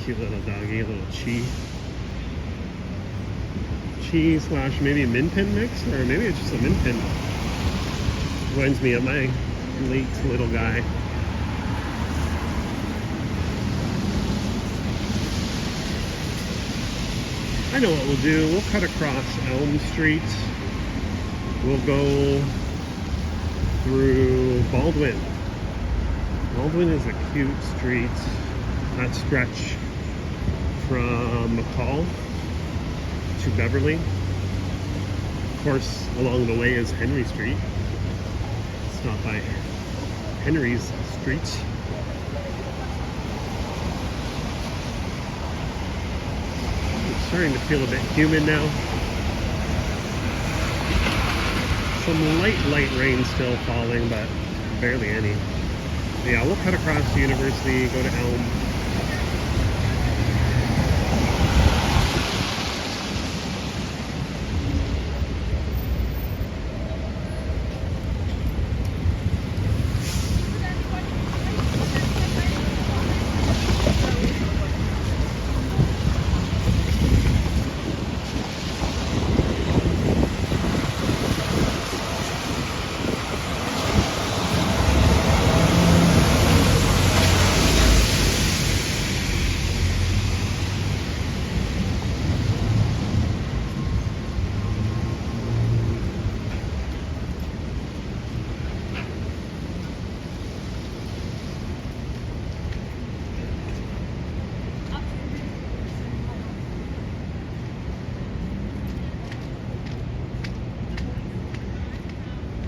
Cute little doggy, a little cheese slash maybe a min pin mix, or maybe it's just a min pin. Reminds me of my late little guy. I know what we'll do. We'll cut across Elm Street. We'll go through Baldwin. Baldwin is a cute street. That stretch from McCall to Beverly. Of course, along the way is Henry Street. Stop by Henry's Street. It's starting to feel a bit humid now. Some light rain still falling, but barely any. Yeah, we'll cut across the University, go to Elm.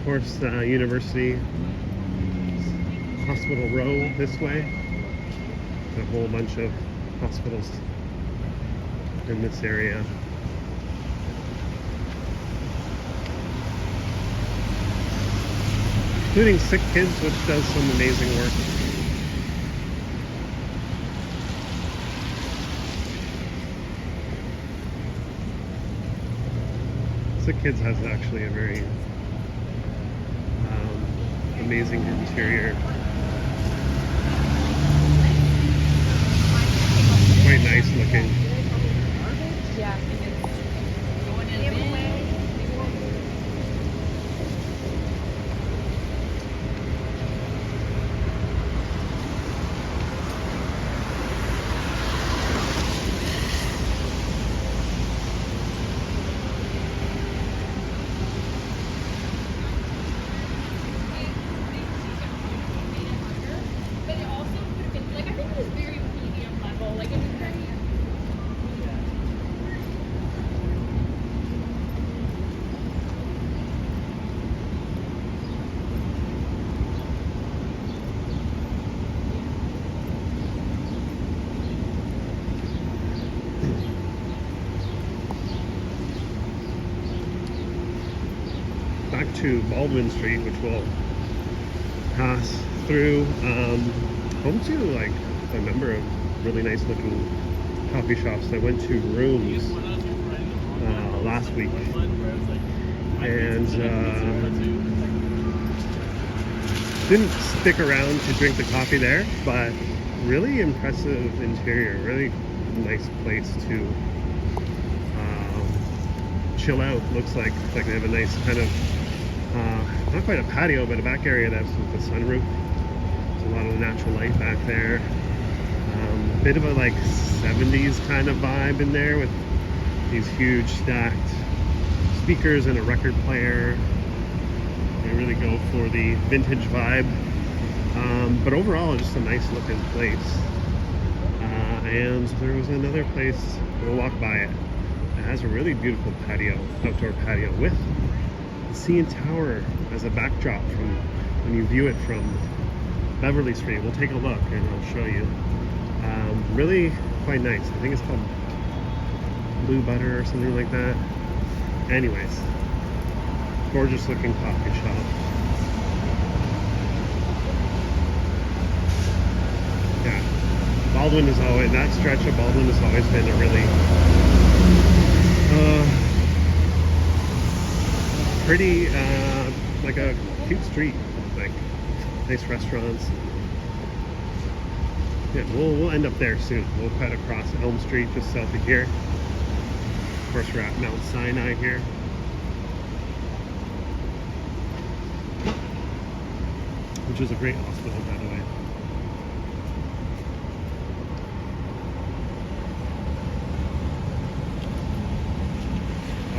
Of course, University Hospital Row this way. A whole bunch of hospitals in this area. Including Sick Kids, which does some amazing work. Sick Kids has actually a very amazing interior. Quite nice looking. Yeah. Back to Baldwin Street, which we'll pass through. Home to like a number of really nice looking coffee shops. I went to Rooms last week, and didn't stick around to drink the coffee there, but really impressive interior, really nice place to chill out. Looks like they have a nice kind of not quite a patio, but a back area that's with a sunroof. There's a lot of natural light back there. A bit of a like 70s kind of vibe in there with these huge stacked speakers and a record player. They really go for the vintage vibe. But overall, just a nice looking place. And there was another place, we'll walk by it. It has a really beautiful patio, outdoor patio with the CN Tower as a backdrop from when you view it from Beverly Street. We'll take a look and I'll show you. Really quite nice. I think it's called Blue Butter or something like that. Anyways, gorgeous looking coffee shop. Yeah, Baldwin is always, that stretch of Baldwin has always been a really pretty, like a cute street, like nice restaurants. Yeah, we'll end up there soon. We'll cut across Elm Street just south of here. Of course, we're at Mount Sinai here. Which is a great hospital, by the way.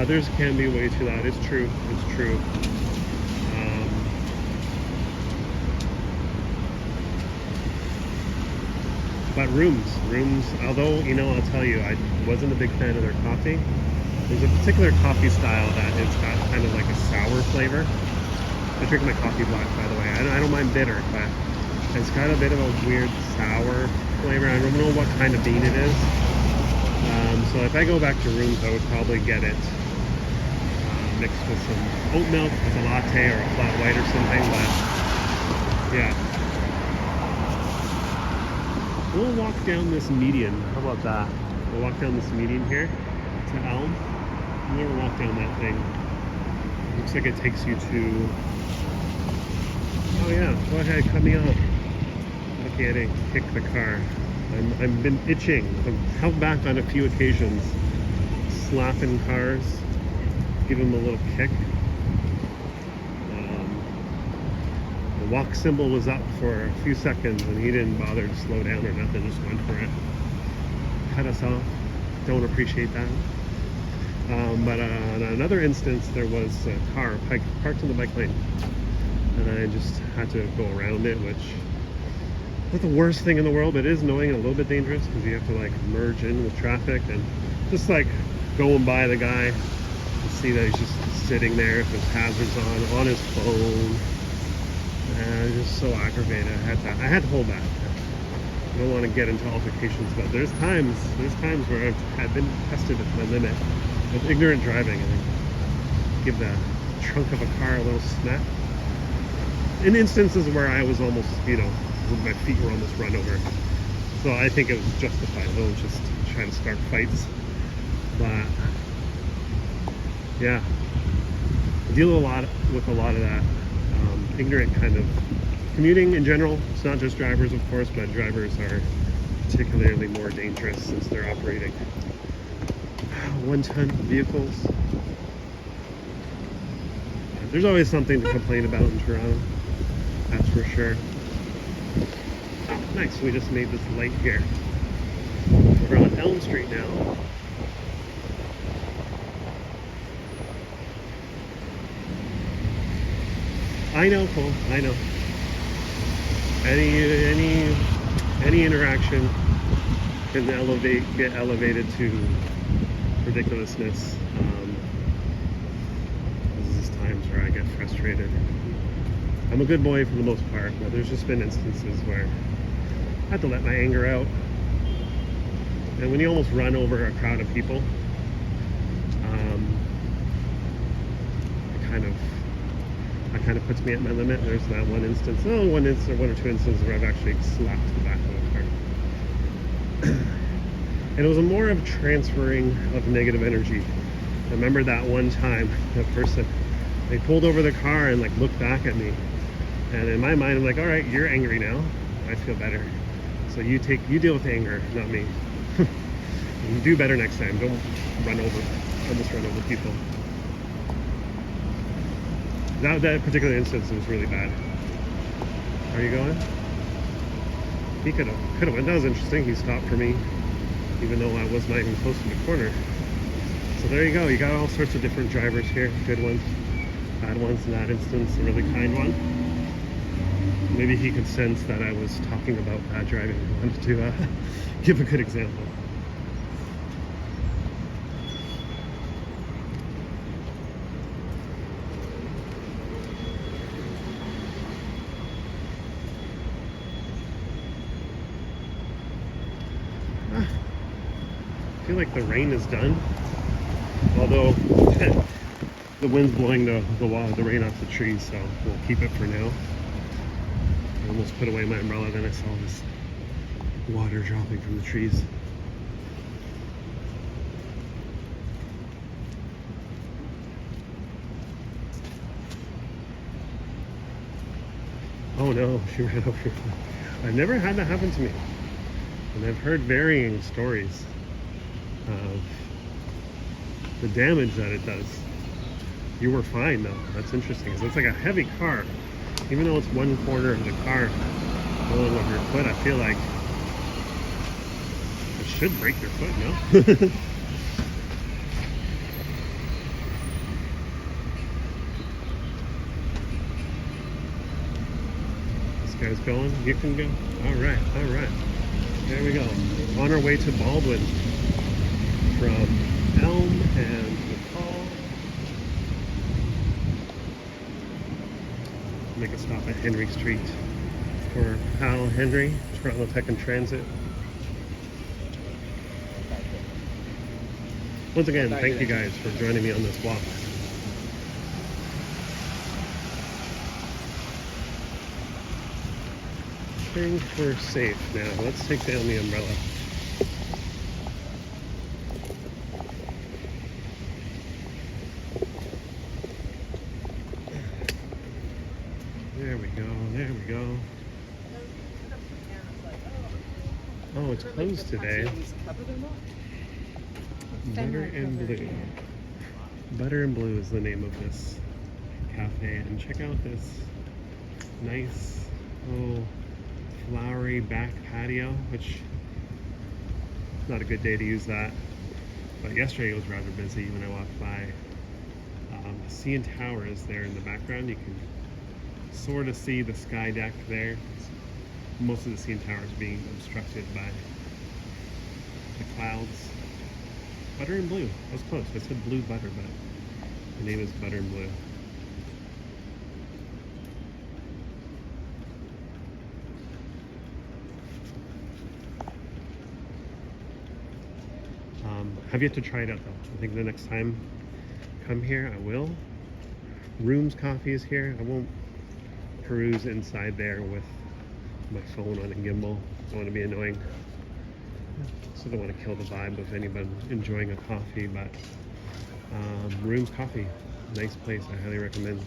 Others can be way too loud. It's true. It's true. But rooms, although, you know, I'll tell you, I wasn't a big fan of their coffee. There's a particular coffee style that has got kind of like a sour flavor. I drink my coffee black, by the way. I don't mind bitter, but it's got a bit of a weird sour flavor. I don't know what kind of bean it is. So if I go back to Rooms, I would probably get it mixed with some oat milk with a latte or a flat white or something, but yeah. We'll walk down this median. How about that? We'll walk down this median here to Elm. We'll never walk down that thing. Looks like it takes you to... Oh yeah, go ahead, cut me off. Okay, I didn't kick the car. I've been itching. I've held back on a few occasions, slapping cars, give them a little kick. The walk symbol was up for a few seconds and he didn't bother to slow down or nothing, just went for it. Cut us off. Don't appreciate that. But on another instance, there was a car parked in the bike lane and I just had to go around it, which not the worst thing in the world, but it is annoying and a little bit dangerous because you have to like merge in with traffic, and just like going by the guy see that he's just sitting there with his hazards on his phone. And just so aggravated. I had to hold back. I don't want to get into altercations, but there's times where I've been tested at my limit with ignorant driving, and I give the trunk of a car a little snap. In instances where I was almost, my feet were almost run over. So I think it was justified. I was just trying to start fights. But yeah, I deal with a lot of that ignorant kind of commuting in general. It's not just drivers, of course, but drivers are particularly more dangerous since they're operating one-ton vehicles. There's always something to complain about in Toronto, that's for sure. Nice, we just made this light here. We're on Elm Street now. I know, Cole, I know. Any interaction can get elevated to ridiculousness. There's times where I get frustrated. I'm a good boy for the most part, but there's just been instances where I have to let my anger out. And when you almost run over a crowd of people, it kind of puts me at my limit. There's that one or two instances where I've actually slapped the back of the car. And it was more of transferring of negative energy. I remember that one time, that person, they pulled over the car and looked back at me. And in my mind, I'm like, all right, you're angry now. I feel better. So you deal with anger, not me. You do better next time. Don't almost run over people. That particular instance was really bad. Are you going? He could have went. That was interesting. He stopped for me, even though I was not even close to the corner. So there you go. You got all sorts of different drivers here. Good ones, bad ones. In that instance, a really kind one. Maybe he could sense that I was talking about bad driving. I wanted to give a good example. I feel like the rain is done, although the wind's blowing the rain off the trees, so we'll keep it for now. I almost put away my umbrella, then I saw this water dropping from the trees. Oh no, she ran over. I've never had that happen to me, and I've heard varying stories of the damage that it does. You were fine though. That's interesting. So it's like a heavy car. Even though it's one corner of the car rolling over your foot, I feel like it should break your foot, no? This guy's going. You can go. All right. There we go. On our way to Baldwin from Elm and McCall. Make a stop at Henry Street for Hal Henry, Toronto Tech and Transit. Once again, thank you guys for joining me on this walk. I think we're safe now. Let's take down the umbrella. There we go. Oh, it's closed today. Butter and Blue. Butter and Blue is the name of this cafe. And check out this nice little flowery back patio, which is not a good day to use that. But yesterday it was rather busy when I walked by. CN Tower is there in the background. You can sort of see the sky deck there. Most of the CN Tower is being obstructed by the clouds. Butter and Blue. That was close. I said blue butter, but The name is Butter and Blue. Have yet to try it out though. I think the next time I come here I will. Rooms Coffee is here. I won't peruse inside there with my phone on a gimbal. Don't want to be annoying. So don't want to kill the vibe of anybody enjoying a coffee, but Rooms Coffee, nice place. I highly recommend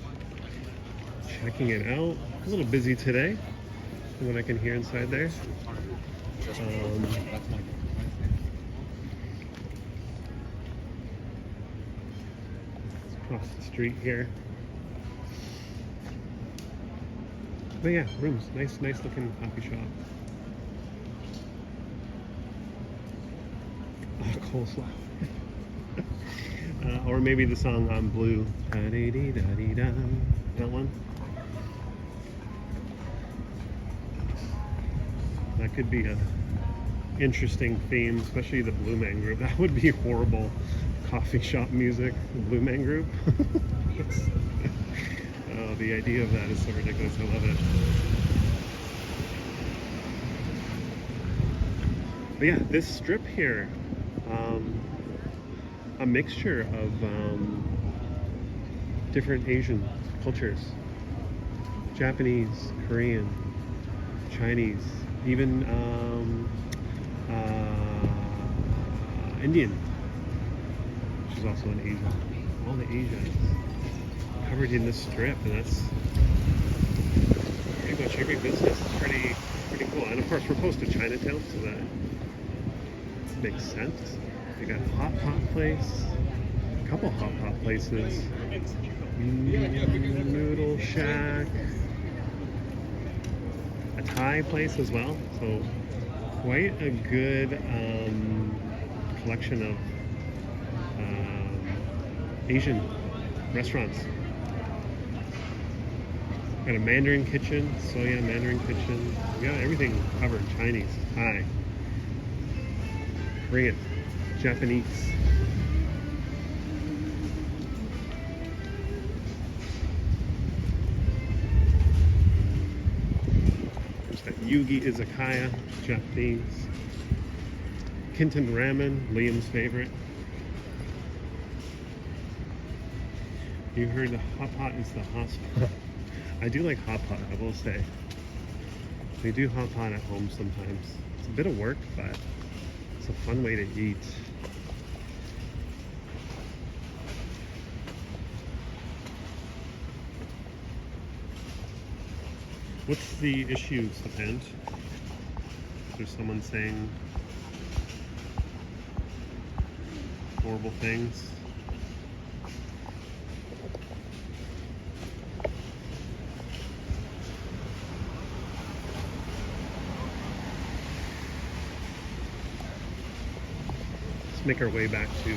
checking it out. A little busy today from what I can hear inside there. Across the street here. But yeah, Rooms, nice looking coffee shop. Coleslaw. Or maybe the song I'm Blue. Da-dee-dee-da-dee-da. That one. That could be a interesting theme, especially the Blue Man Group. That would be horrible coffee shop music, the Blue Man Group. Oh, the idea of that is so ridiculous. I love it. But yeah, this strip here, a mixture of different Asian cultures. Japanese, Korean, Chinese, even Indian, which is also in Asia. All the Asia is covered in this strip, and that's pretty much every business. It's pretty cool. And of course we're close to Chinatown, so that makes sense. We got a hot pot place, a couple hot pot places, noodle shack, a Thai place as well. So quite a good collection of Asian restaurants. Got a Mandarin kitchen, soya Mandarin kitchen. We got everything covered. Chinese, Thai, Korean, Japanese. There's that Yugi Izakaya, Japanese. Kinton Ramen, Liam's favorite. You heard the hot pot is the hot spot. I do like hot pot, I will say. We do hot pot at home sometimes. It's a bit of work, but it's a fun way to eat. What's the issue, Sapant? There's someone saying horrible things. Let's make our way back to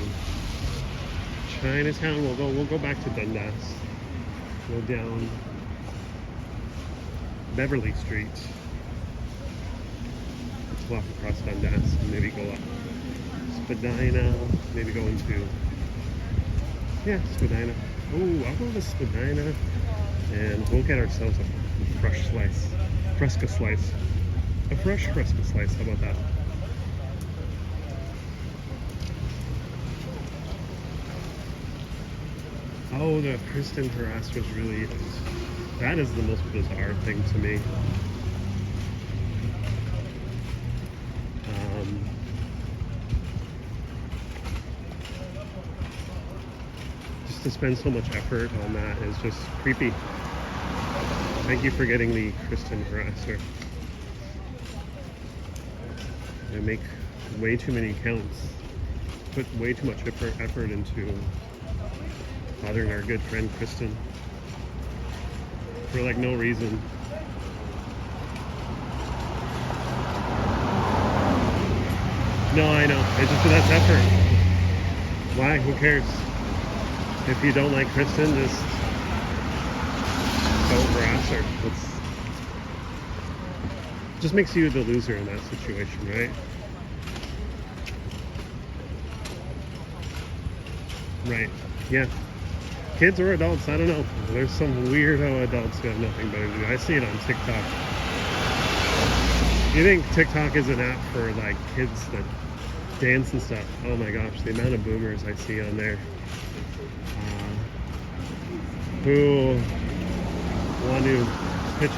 Chinatown. We'll go back to Dundas. Go down Beverly Street. Let's walk across Dundas and maybe go up Spadina, maybe go into, yeah, Spadina. Oh, I'll go to Spadina and we'll get ourselves a fresh slice, Fresca slice. A fresh Fresca slice, how about that? Oh, the Kristen harassers really is. That is the most bizarre thing to me. Just to spend so much effort on that is just creepy. Thank you for getting the Kristen harasser. They make way too many accounts. Put way too much effort into bothering our good friend Kristen for like no reason. No, I know. It's just that's effort. Why? Who cares? If you don't like Kristen, just don't harass her. Just makes you the loser in that situation, right? Right. Yeah. Kids or adults, I don't know. There's some weirdo adults who have nothing better to do. I see it on TikTok. You think TikTok is an app for like kids that dance and stuff? Oh my gosh, the amount of boomers I see on there who want to pitch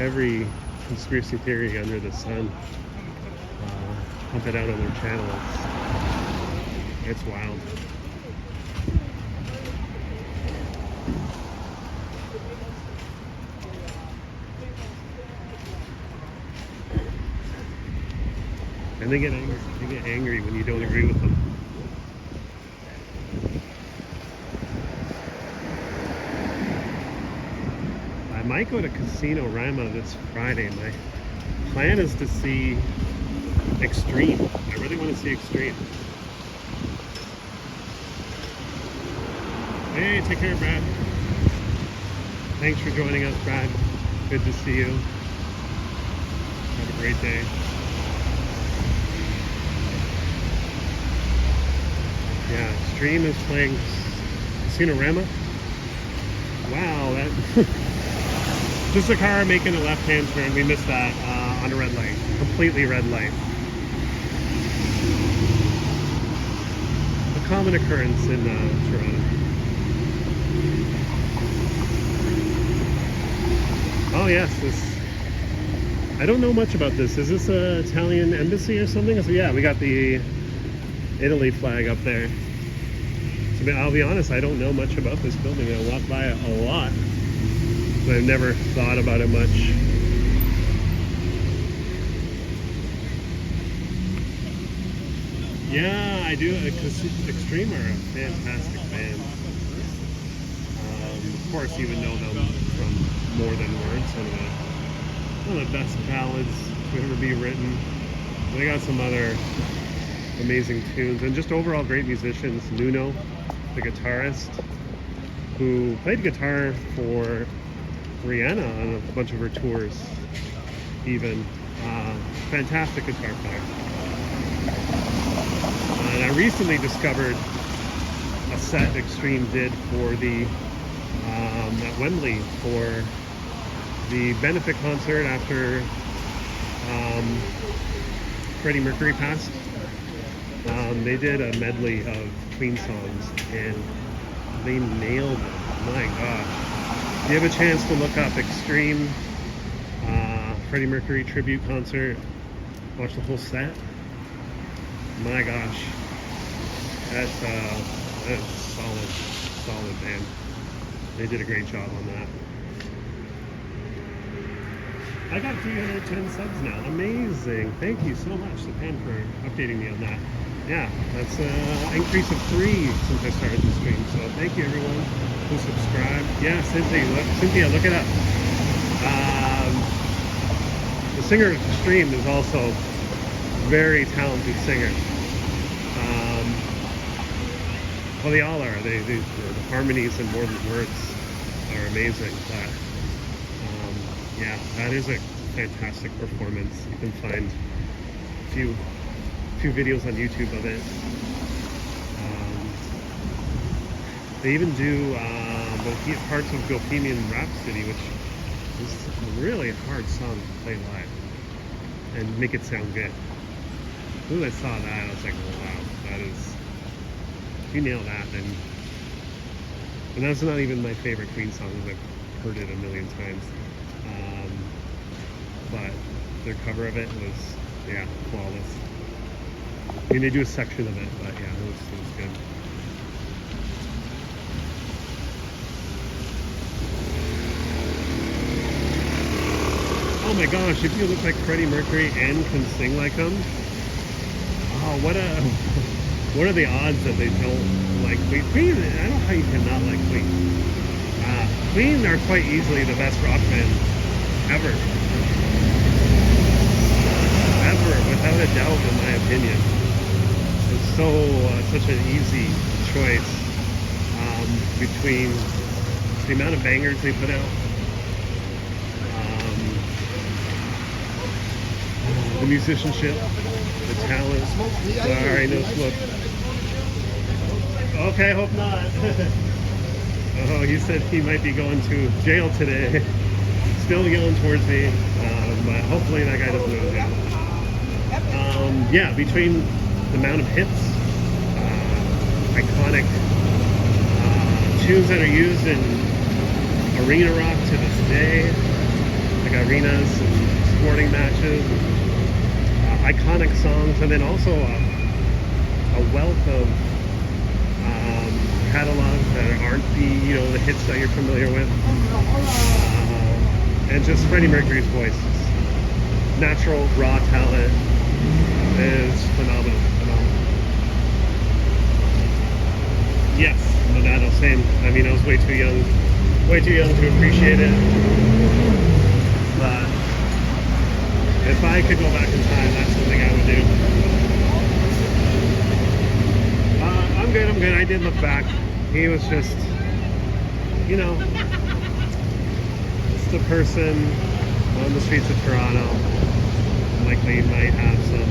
every conspiracy theory under the sun, pump it out on their channels. It's wild. And they get angry. They get angry when you don't agree with them. I might go to Casino Rama this Friday. My plan is to see Extreme. I really want to see Extreme. Hey, take care, Brad. Thanks for joining us, Brad. Good to see you. Have a great day. Yeah, Extreme is playing Casino Rama. Wow, that just a car making a left-hand turn. We missed that on a red light, completely red light. A common occurrence in Toronto. Oh yes, this. I don't know much about this. Is this an Italian embassy or something? So yeah, we got the Italy flag up there. So I'll be honest, I don't know much about this building. I walk by it a lot, but I've never thought about it much. Yeah, I do. Extreme are a fantastic band. Of course, you would know them from More Than Words, one of the best ballads to ever be written. They got some other amazing tunes, and just overall great musicians. Nuno, the guitarist, who played guitar for Rihanna on a bunch of her tours, even. Fantastic guitar player. And I recently discovered a set Extreme did for the at Wembley for the benefit concert after Freddie Mercury passed. They did a medley of Queen songs, and they nailed it. My gosh. If you have a chance to look up Extreme Freddie Mercury tribute concert, watch the whole set. My gosh. That's solid band. They did a great job on that. I got 310 subs now. Amazing. Thank you so much, Japan, for updating me on that. Yeah, that's an increase of 3 since I started the stream. So thank you, everyone who subscribed. Yeah, Cynthia, look it up. The singer of Extreme is also a very talented singer. Well, they all are. The harmonies and More Than Words are amazing. But yeah, that is a fantastic performance. You can find a few videos on YouTube of it. They even do parts of Bohemian Rhapsody, which is a really hard song to play live and make it sound good. As soon as I saw that, I was like, wow, that is, if you nail that, then, and that's not even my favorite Queen song, I've heard it a million times. But their cover of it was, yeah, flawless. I mean, they do a section of it, but yeah, it was good. Oh my gosh, if you look like Freddie Mercury and can sing like him, oh, what are the odds that they don't like Queen? Queen, I don't know how you cannot like Queen. Queen are quite easily the best rock band ever. Without a doubt, in my opinion. It's such an easy choice between the amount of bangers they put out, the musicianship, the talent. Sorry, no smoke. Okay, hope not. Oh, he said he might be going to jail today. Still yelling towards me, but hopefully that guy doesn't go to jail. Yeah, between the amount of hits, iconic tunes that are used in arena rock to this day, like arenas and sporting matches, iconic songs, and then also a wealth of catalogs that aren't the hits that you're familiar with, and just Freddie Mercury's voice, natural raw talent is phenomenal. Yes, Monado, same. I mean, I was way too young to appreciate it, but if I could go back in time, that's something I would do. I'm good. I did look back. He was just, just a person on the streets of Toronto. Likely might have some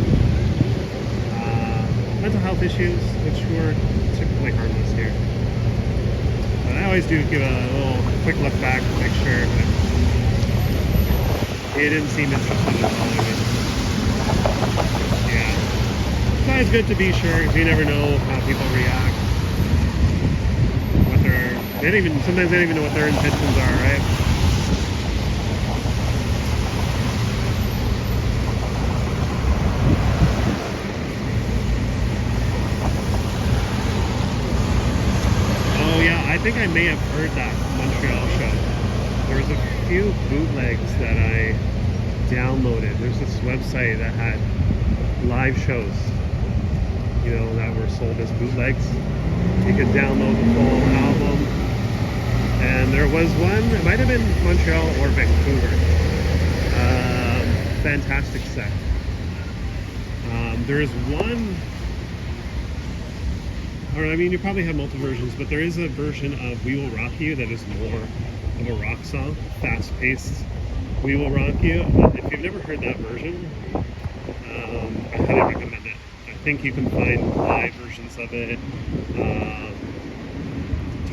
mental health issues, which were typically harmless here. But I always do give a little quick look back to make sure that he didn't seem interested in following it. Yeah. It's always good to be sure, because you never know how people react. Sometimes they don't even know what their intentions are, right? Oh yeah, I think I may have heard that Montreal show. There was a few bootlegs that I downloaded. There's this website that had live shows, that were sold as bootlegs. You could download the full album, and there was one, it might have been Montreal or Vancouver. Fantastic set. There is one, you probably have multiple versions, but there is a version of We Will Rock You that is more of a rock song, fast-paced We Will Rock You. If you've never heard that version, I highly recommend it. I think you can find live versions of it.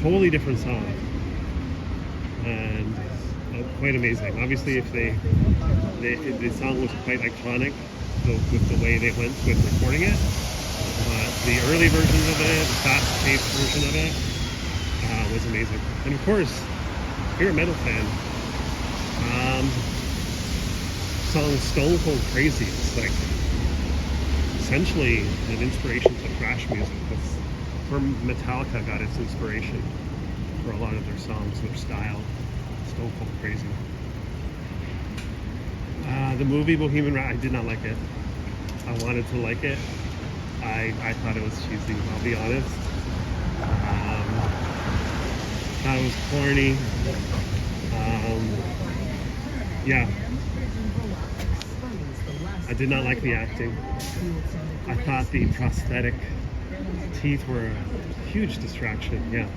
Totally different song, and quite amazing. Obviously, if the song was quite iconic with the way they went with recording it. The early versions of it, the fast-paced version of it, was amazing. And of course, if you're a metal fan, song Stone Cold Crazy is like essentially an inspiration to thrash music. That's where Metallica got its inspiration for a lot of their songs, their style. Stone Cold Crazy. The movie Bohemian Rhapsody, I did not like it. I wanted to like it. I thought it was cheesy, I'll be honest. Thought it was corny. Yeah. I did not like the acting. I thought the prosthetic teeth were a huge distraction. Yeah.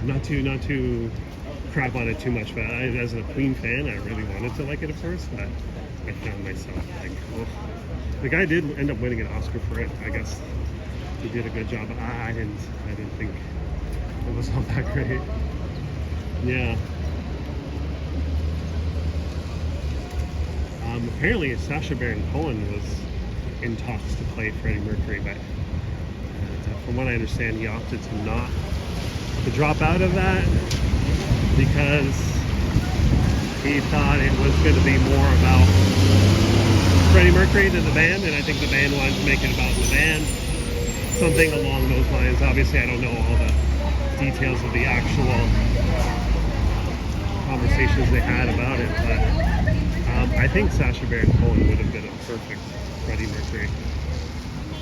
Not to crap on it too much, but as a Queen fan, I really wanted to like it at first, but I found myself like, oh. The guy did end up winning an Oscar for it. I guess he did a good job. I didn't think it was all that great. Yeah. Apparently, Sacha Baron Cohen was in talks to play Freddie Mercury, but from what I understand, he opted to drop out of that because he thought it was going to be more about Freddie Mercury than the band, and I think the band wanted to make it about the band, something along those lines. Obviously, I don't know all the details of the actual conversations they had about it, but I think Sacha Baron Cohen would have been a perfect Freddie Mercury.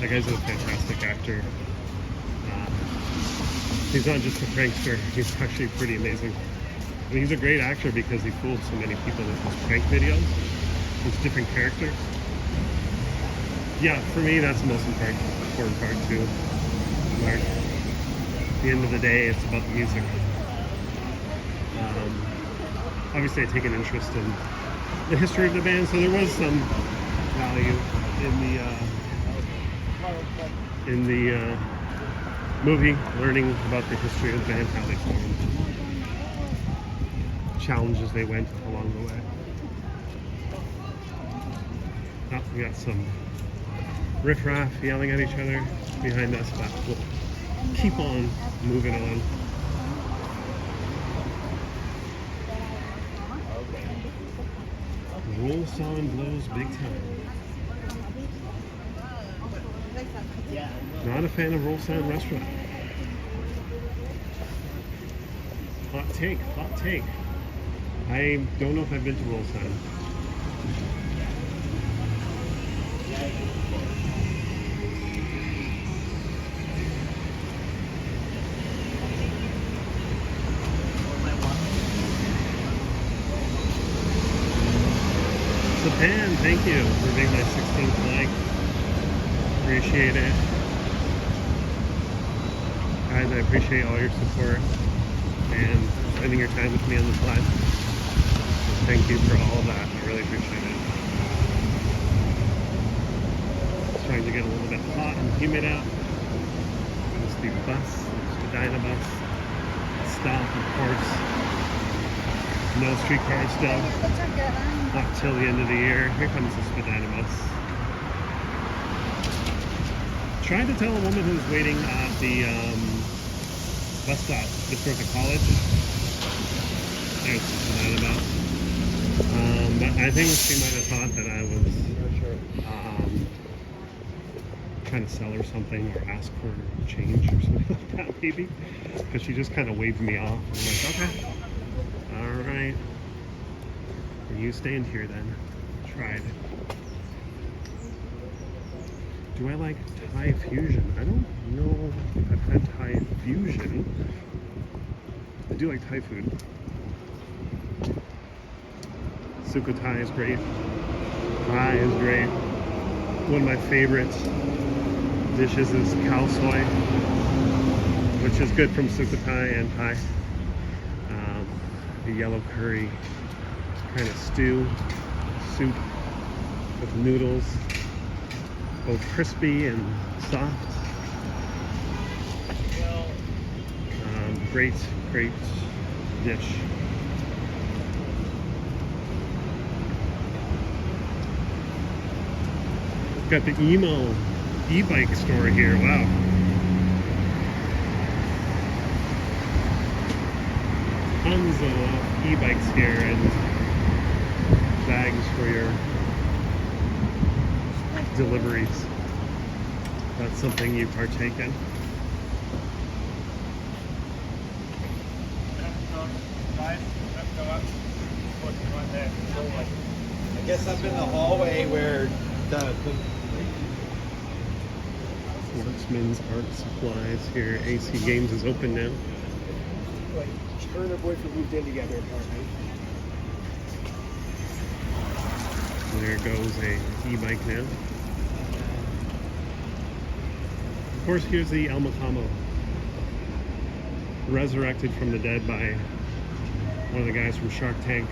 That guy's a fantastic actor. He's not just a prankster, he's actually pretty amazing. I mean, he's a great actor because he fooled so many people with his prank videos, his different characters. Yeah, for me, that's the most important part too. Like, at the end of the day, it's about the music. Obviously, I take an interest in the history of the band, so there was some value in the movie, learning about the history of the band, how they formed, challenges they went along the way. Oh, we got some riffraff yelling at each other behind us, but we'll keep on moving on. Roll Song blows big time. Not a fan of Roll Sound Restaurant. Hot take, hot take. I don't know if I've been to Roll Sound. Japan, thank you for being my 16th like. Appreciate it. Guys, I appreciate all your support and spending your time with me on this live. So thank you for all of that. I really appreciate it. It's starting to get a little bit hot and humid out. It's the bus, the Spadina bus. Stop, of course. No streetcar still. Not till the end of the year. Here comes the Spadina bus. Trying to tell a woman who's waiting at the bus stop just north of college. There's the Spadina bus. But I think she might have thought that I was trying to sell her something or ask for change or something like that, maybe. Because she just kind of waved me off. I'm like, okay. Alright. You stand here then. Tried. Do I like Thai fusion? I don't know if I've had Thai fusion. I do like Thai food. Sukhothai is great. Thai is great. One of my favorite dishes is khao soi, which is good from Sukhothai and Thai. The yellow curry kind of stew, soup with noodles, both crispy and soft. Great, great dish. Got the emo e-bike store here. Wow. Tons of e-bikes here and bags for your deliveries. That's something you partake in. I guess up in the hallway where the Sportsman's Art Supplies here. AC Games is open now. her and her boyfriend moved in together apparently. There goes a e-bike now. Of course, here's the El Macamo, resurrected from the dead by one of the guys from Shark Tank.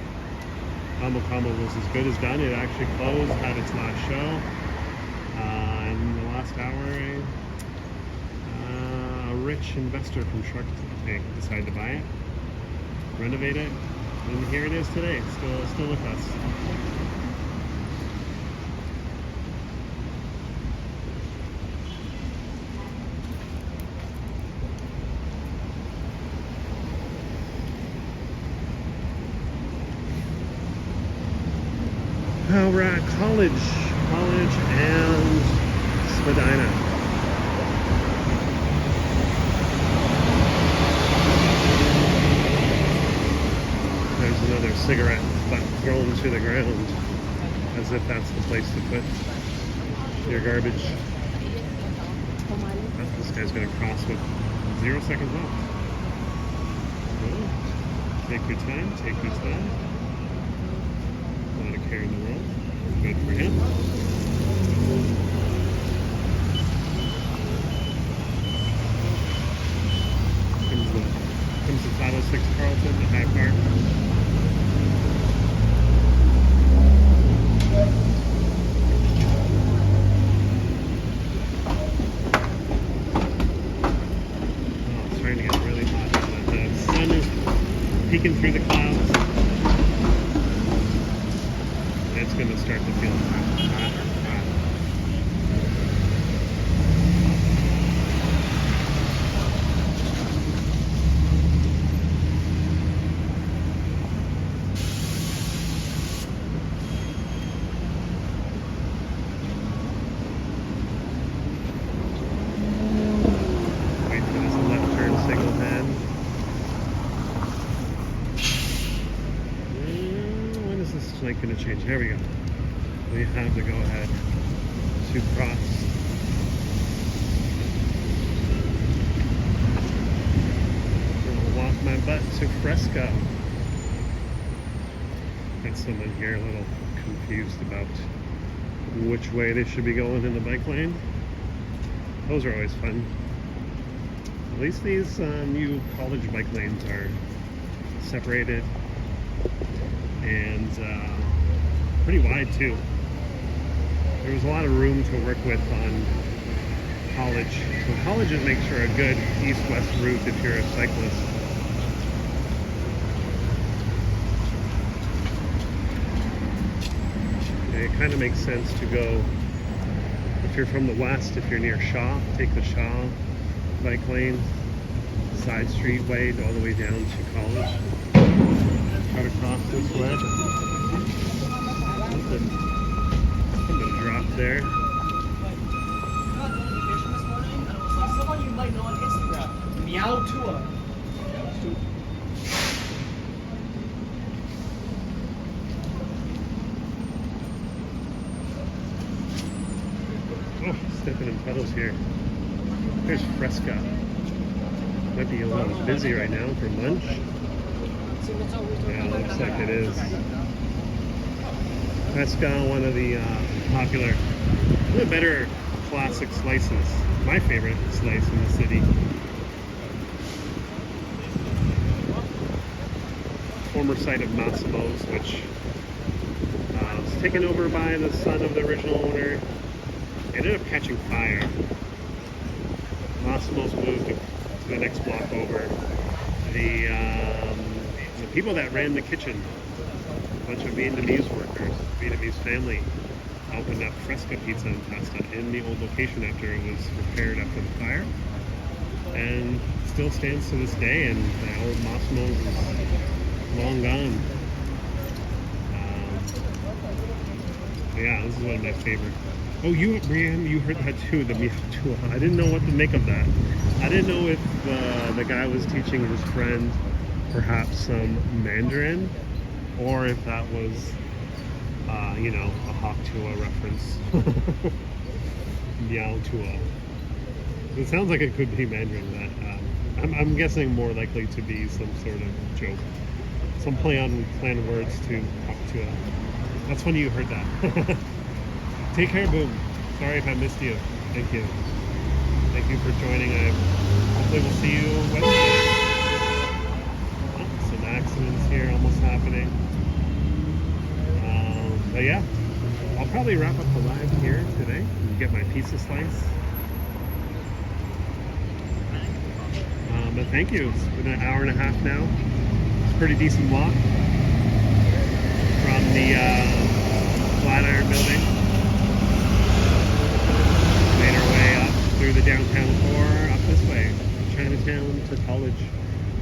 El Macamo was as good as done. It actually closed, had its last show. In the last hour, a rich investor from Shark Tank decided to buy it, renovate it, and here it is today, still with us. Well, we're at college and Spadina. There's another cigarette butt thrown to the ground, as if that's the place to put your garbage. This guy's gonna cross with 0 seconds left. Oh, take your time, take your time. Not a care in the world. Good for him. Comes the 506 Carlton, the High Park. starting to get really hot. But the sun is peeking through the clouds. It's going to start to feel hot. Wait for this left turn signal then. When is this light going to change? There we go. We have to go ahead to cross. I'm going to walk my butt to Fresca. Got someone here a little confused about which way they should be going in the bike lane. Those are always fun. At least these new college bike lanes are separated and pretty wide too. There was a lot of room to work with on college. So colleges make sure a good east-west route if you're a cyclist. It kind of makes sense to go, if you're from the west, if you're near Shaw, take the Shaw bike lane, side street way all the way down to college. Cut across this way. Something dropped there. Someone you might know on Instagram. Meow Tua. Oh, stepping in puddles here. There's Fresca. Might be a little busy right now for lunch. Yeah, looks like it is. Fresca, one of the popular, one of the better classic slices. My favorite slice in the city. Former site of Massimo's, which was taken over by the son of the original owner. Ended up catching fire. Massimo's moved to the next block over. The people that ran the kitchen, a bunch of Vietnamese workers, Vietnamese family, opened up Fresca Pizza and Pasta in the old location after it was repaired after the fire, and still stands to this day. And the old Massimo's is long gone. Yeah, this is one of my favorite. Oh, you, Brianne, you heard that too, the meow tua. I didn't know what to make of that. I didn't know if the guy was teaching his friend perhaps some Mandarin, or if that was, you know, a hawk tua reference. Meow tua. It sounds like it could be Mandarin. That I'm guessing more likely to be some sort of joke, some play on words to hawk tua. That's funny you heard that. Take care, Boom. Sorry if I missed you. Thank you. Thank you for joining. Hopefully we'll see you Wednesday. Some accidents here almost happening. But yeah, I'll probably wrap up the live here today and get my pizza slice. But thank you. It's been an hour and a half now. It's a pretty decent walk from the Flatiron building. Made our way up through the downtown core, up this way, Chinatown to college.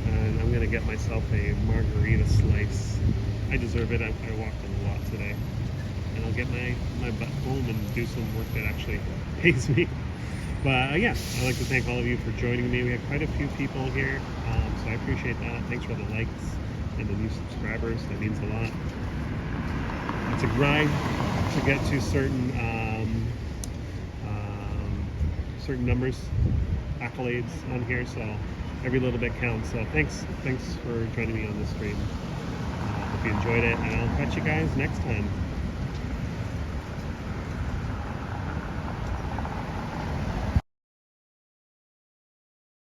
And I'm gonna get myself a margarita slice. I deserve it. I walked a lot today. And I'll get my butt home and do some work that actually pays me. But yeah, I'd like to thank all of you for joining me. We have quite a few people here, so I appreciate that. Thanks for the likes and the new subscribers. That means a lot. It's a grind to get to certain numbers, accolades on here, so every little bit counts. So thanks for joining me on this stream. Hope you enjoyed it, and I'll catch you guys next time.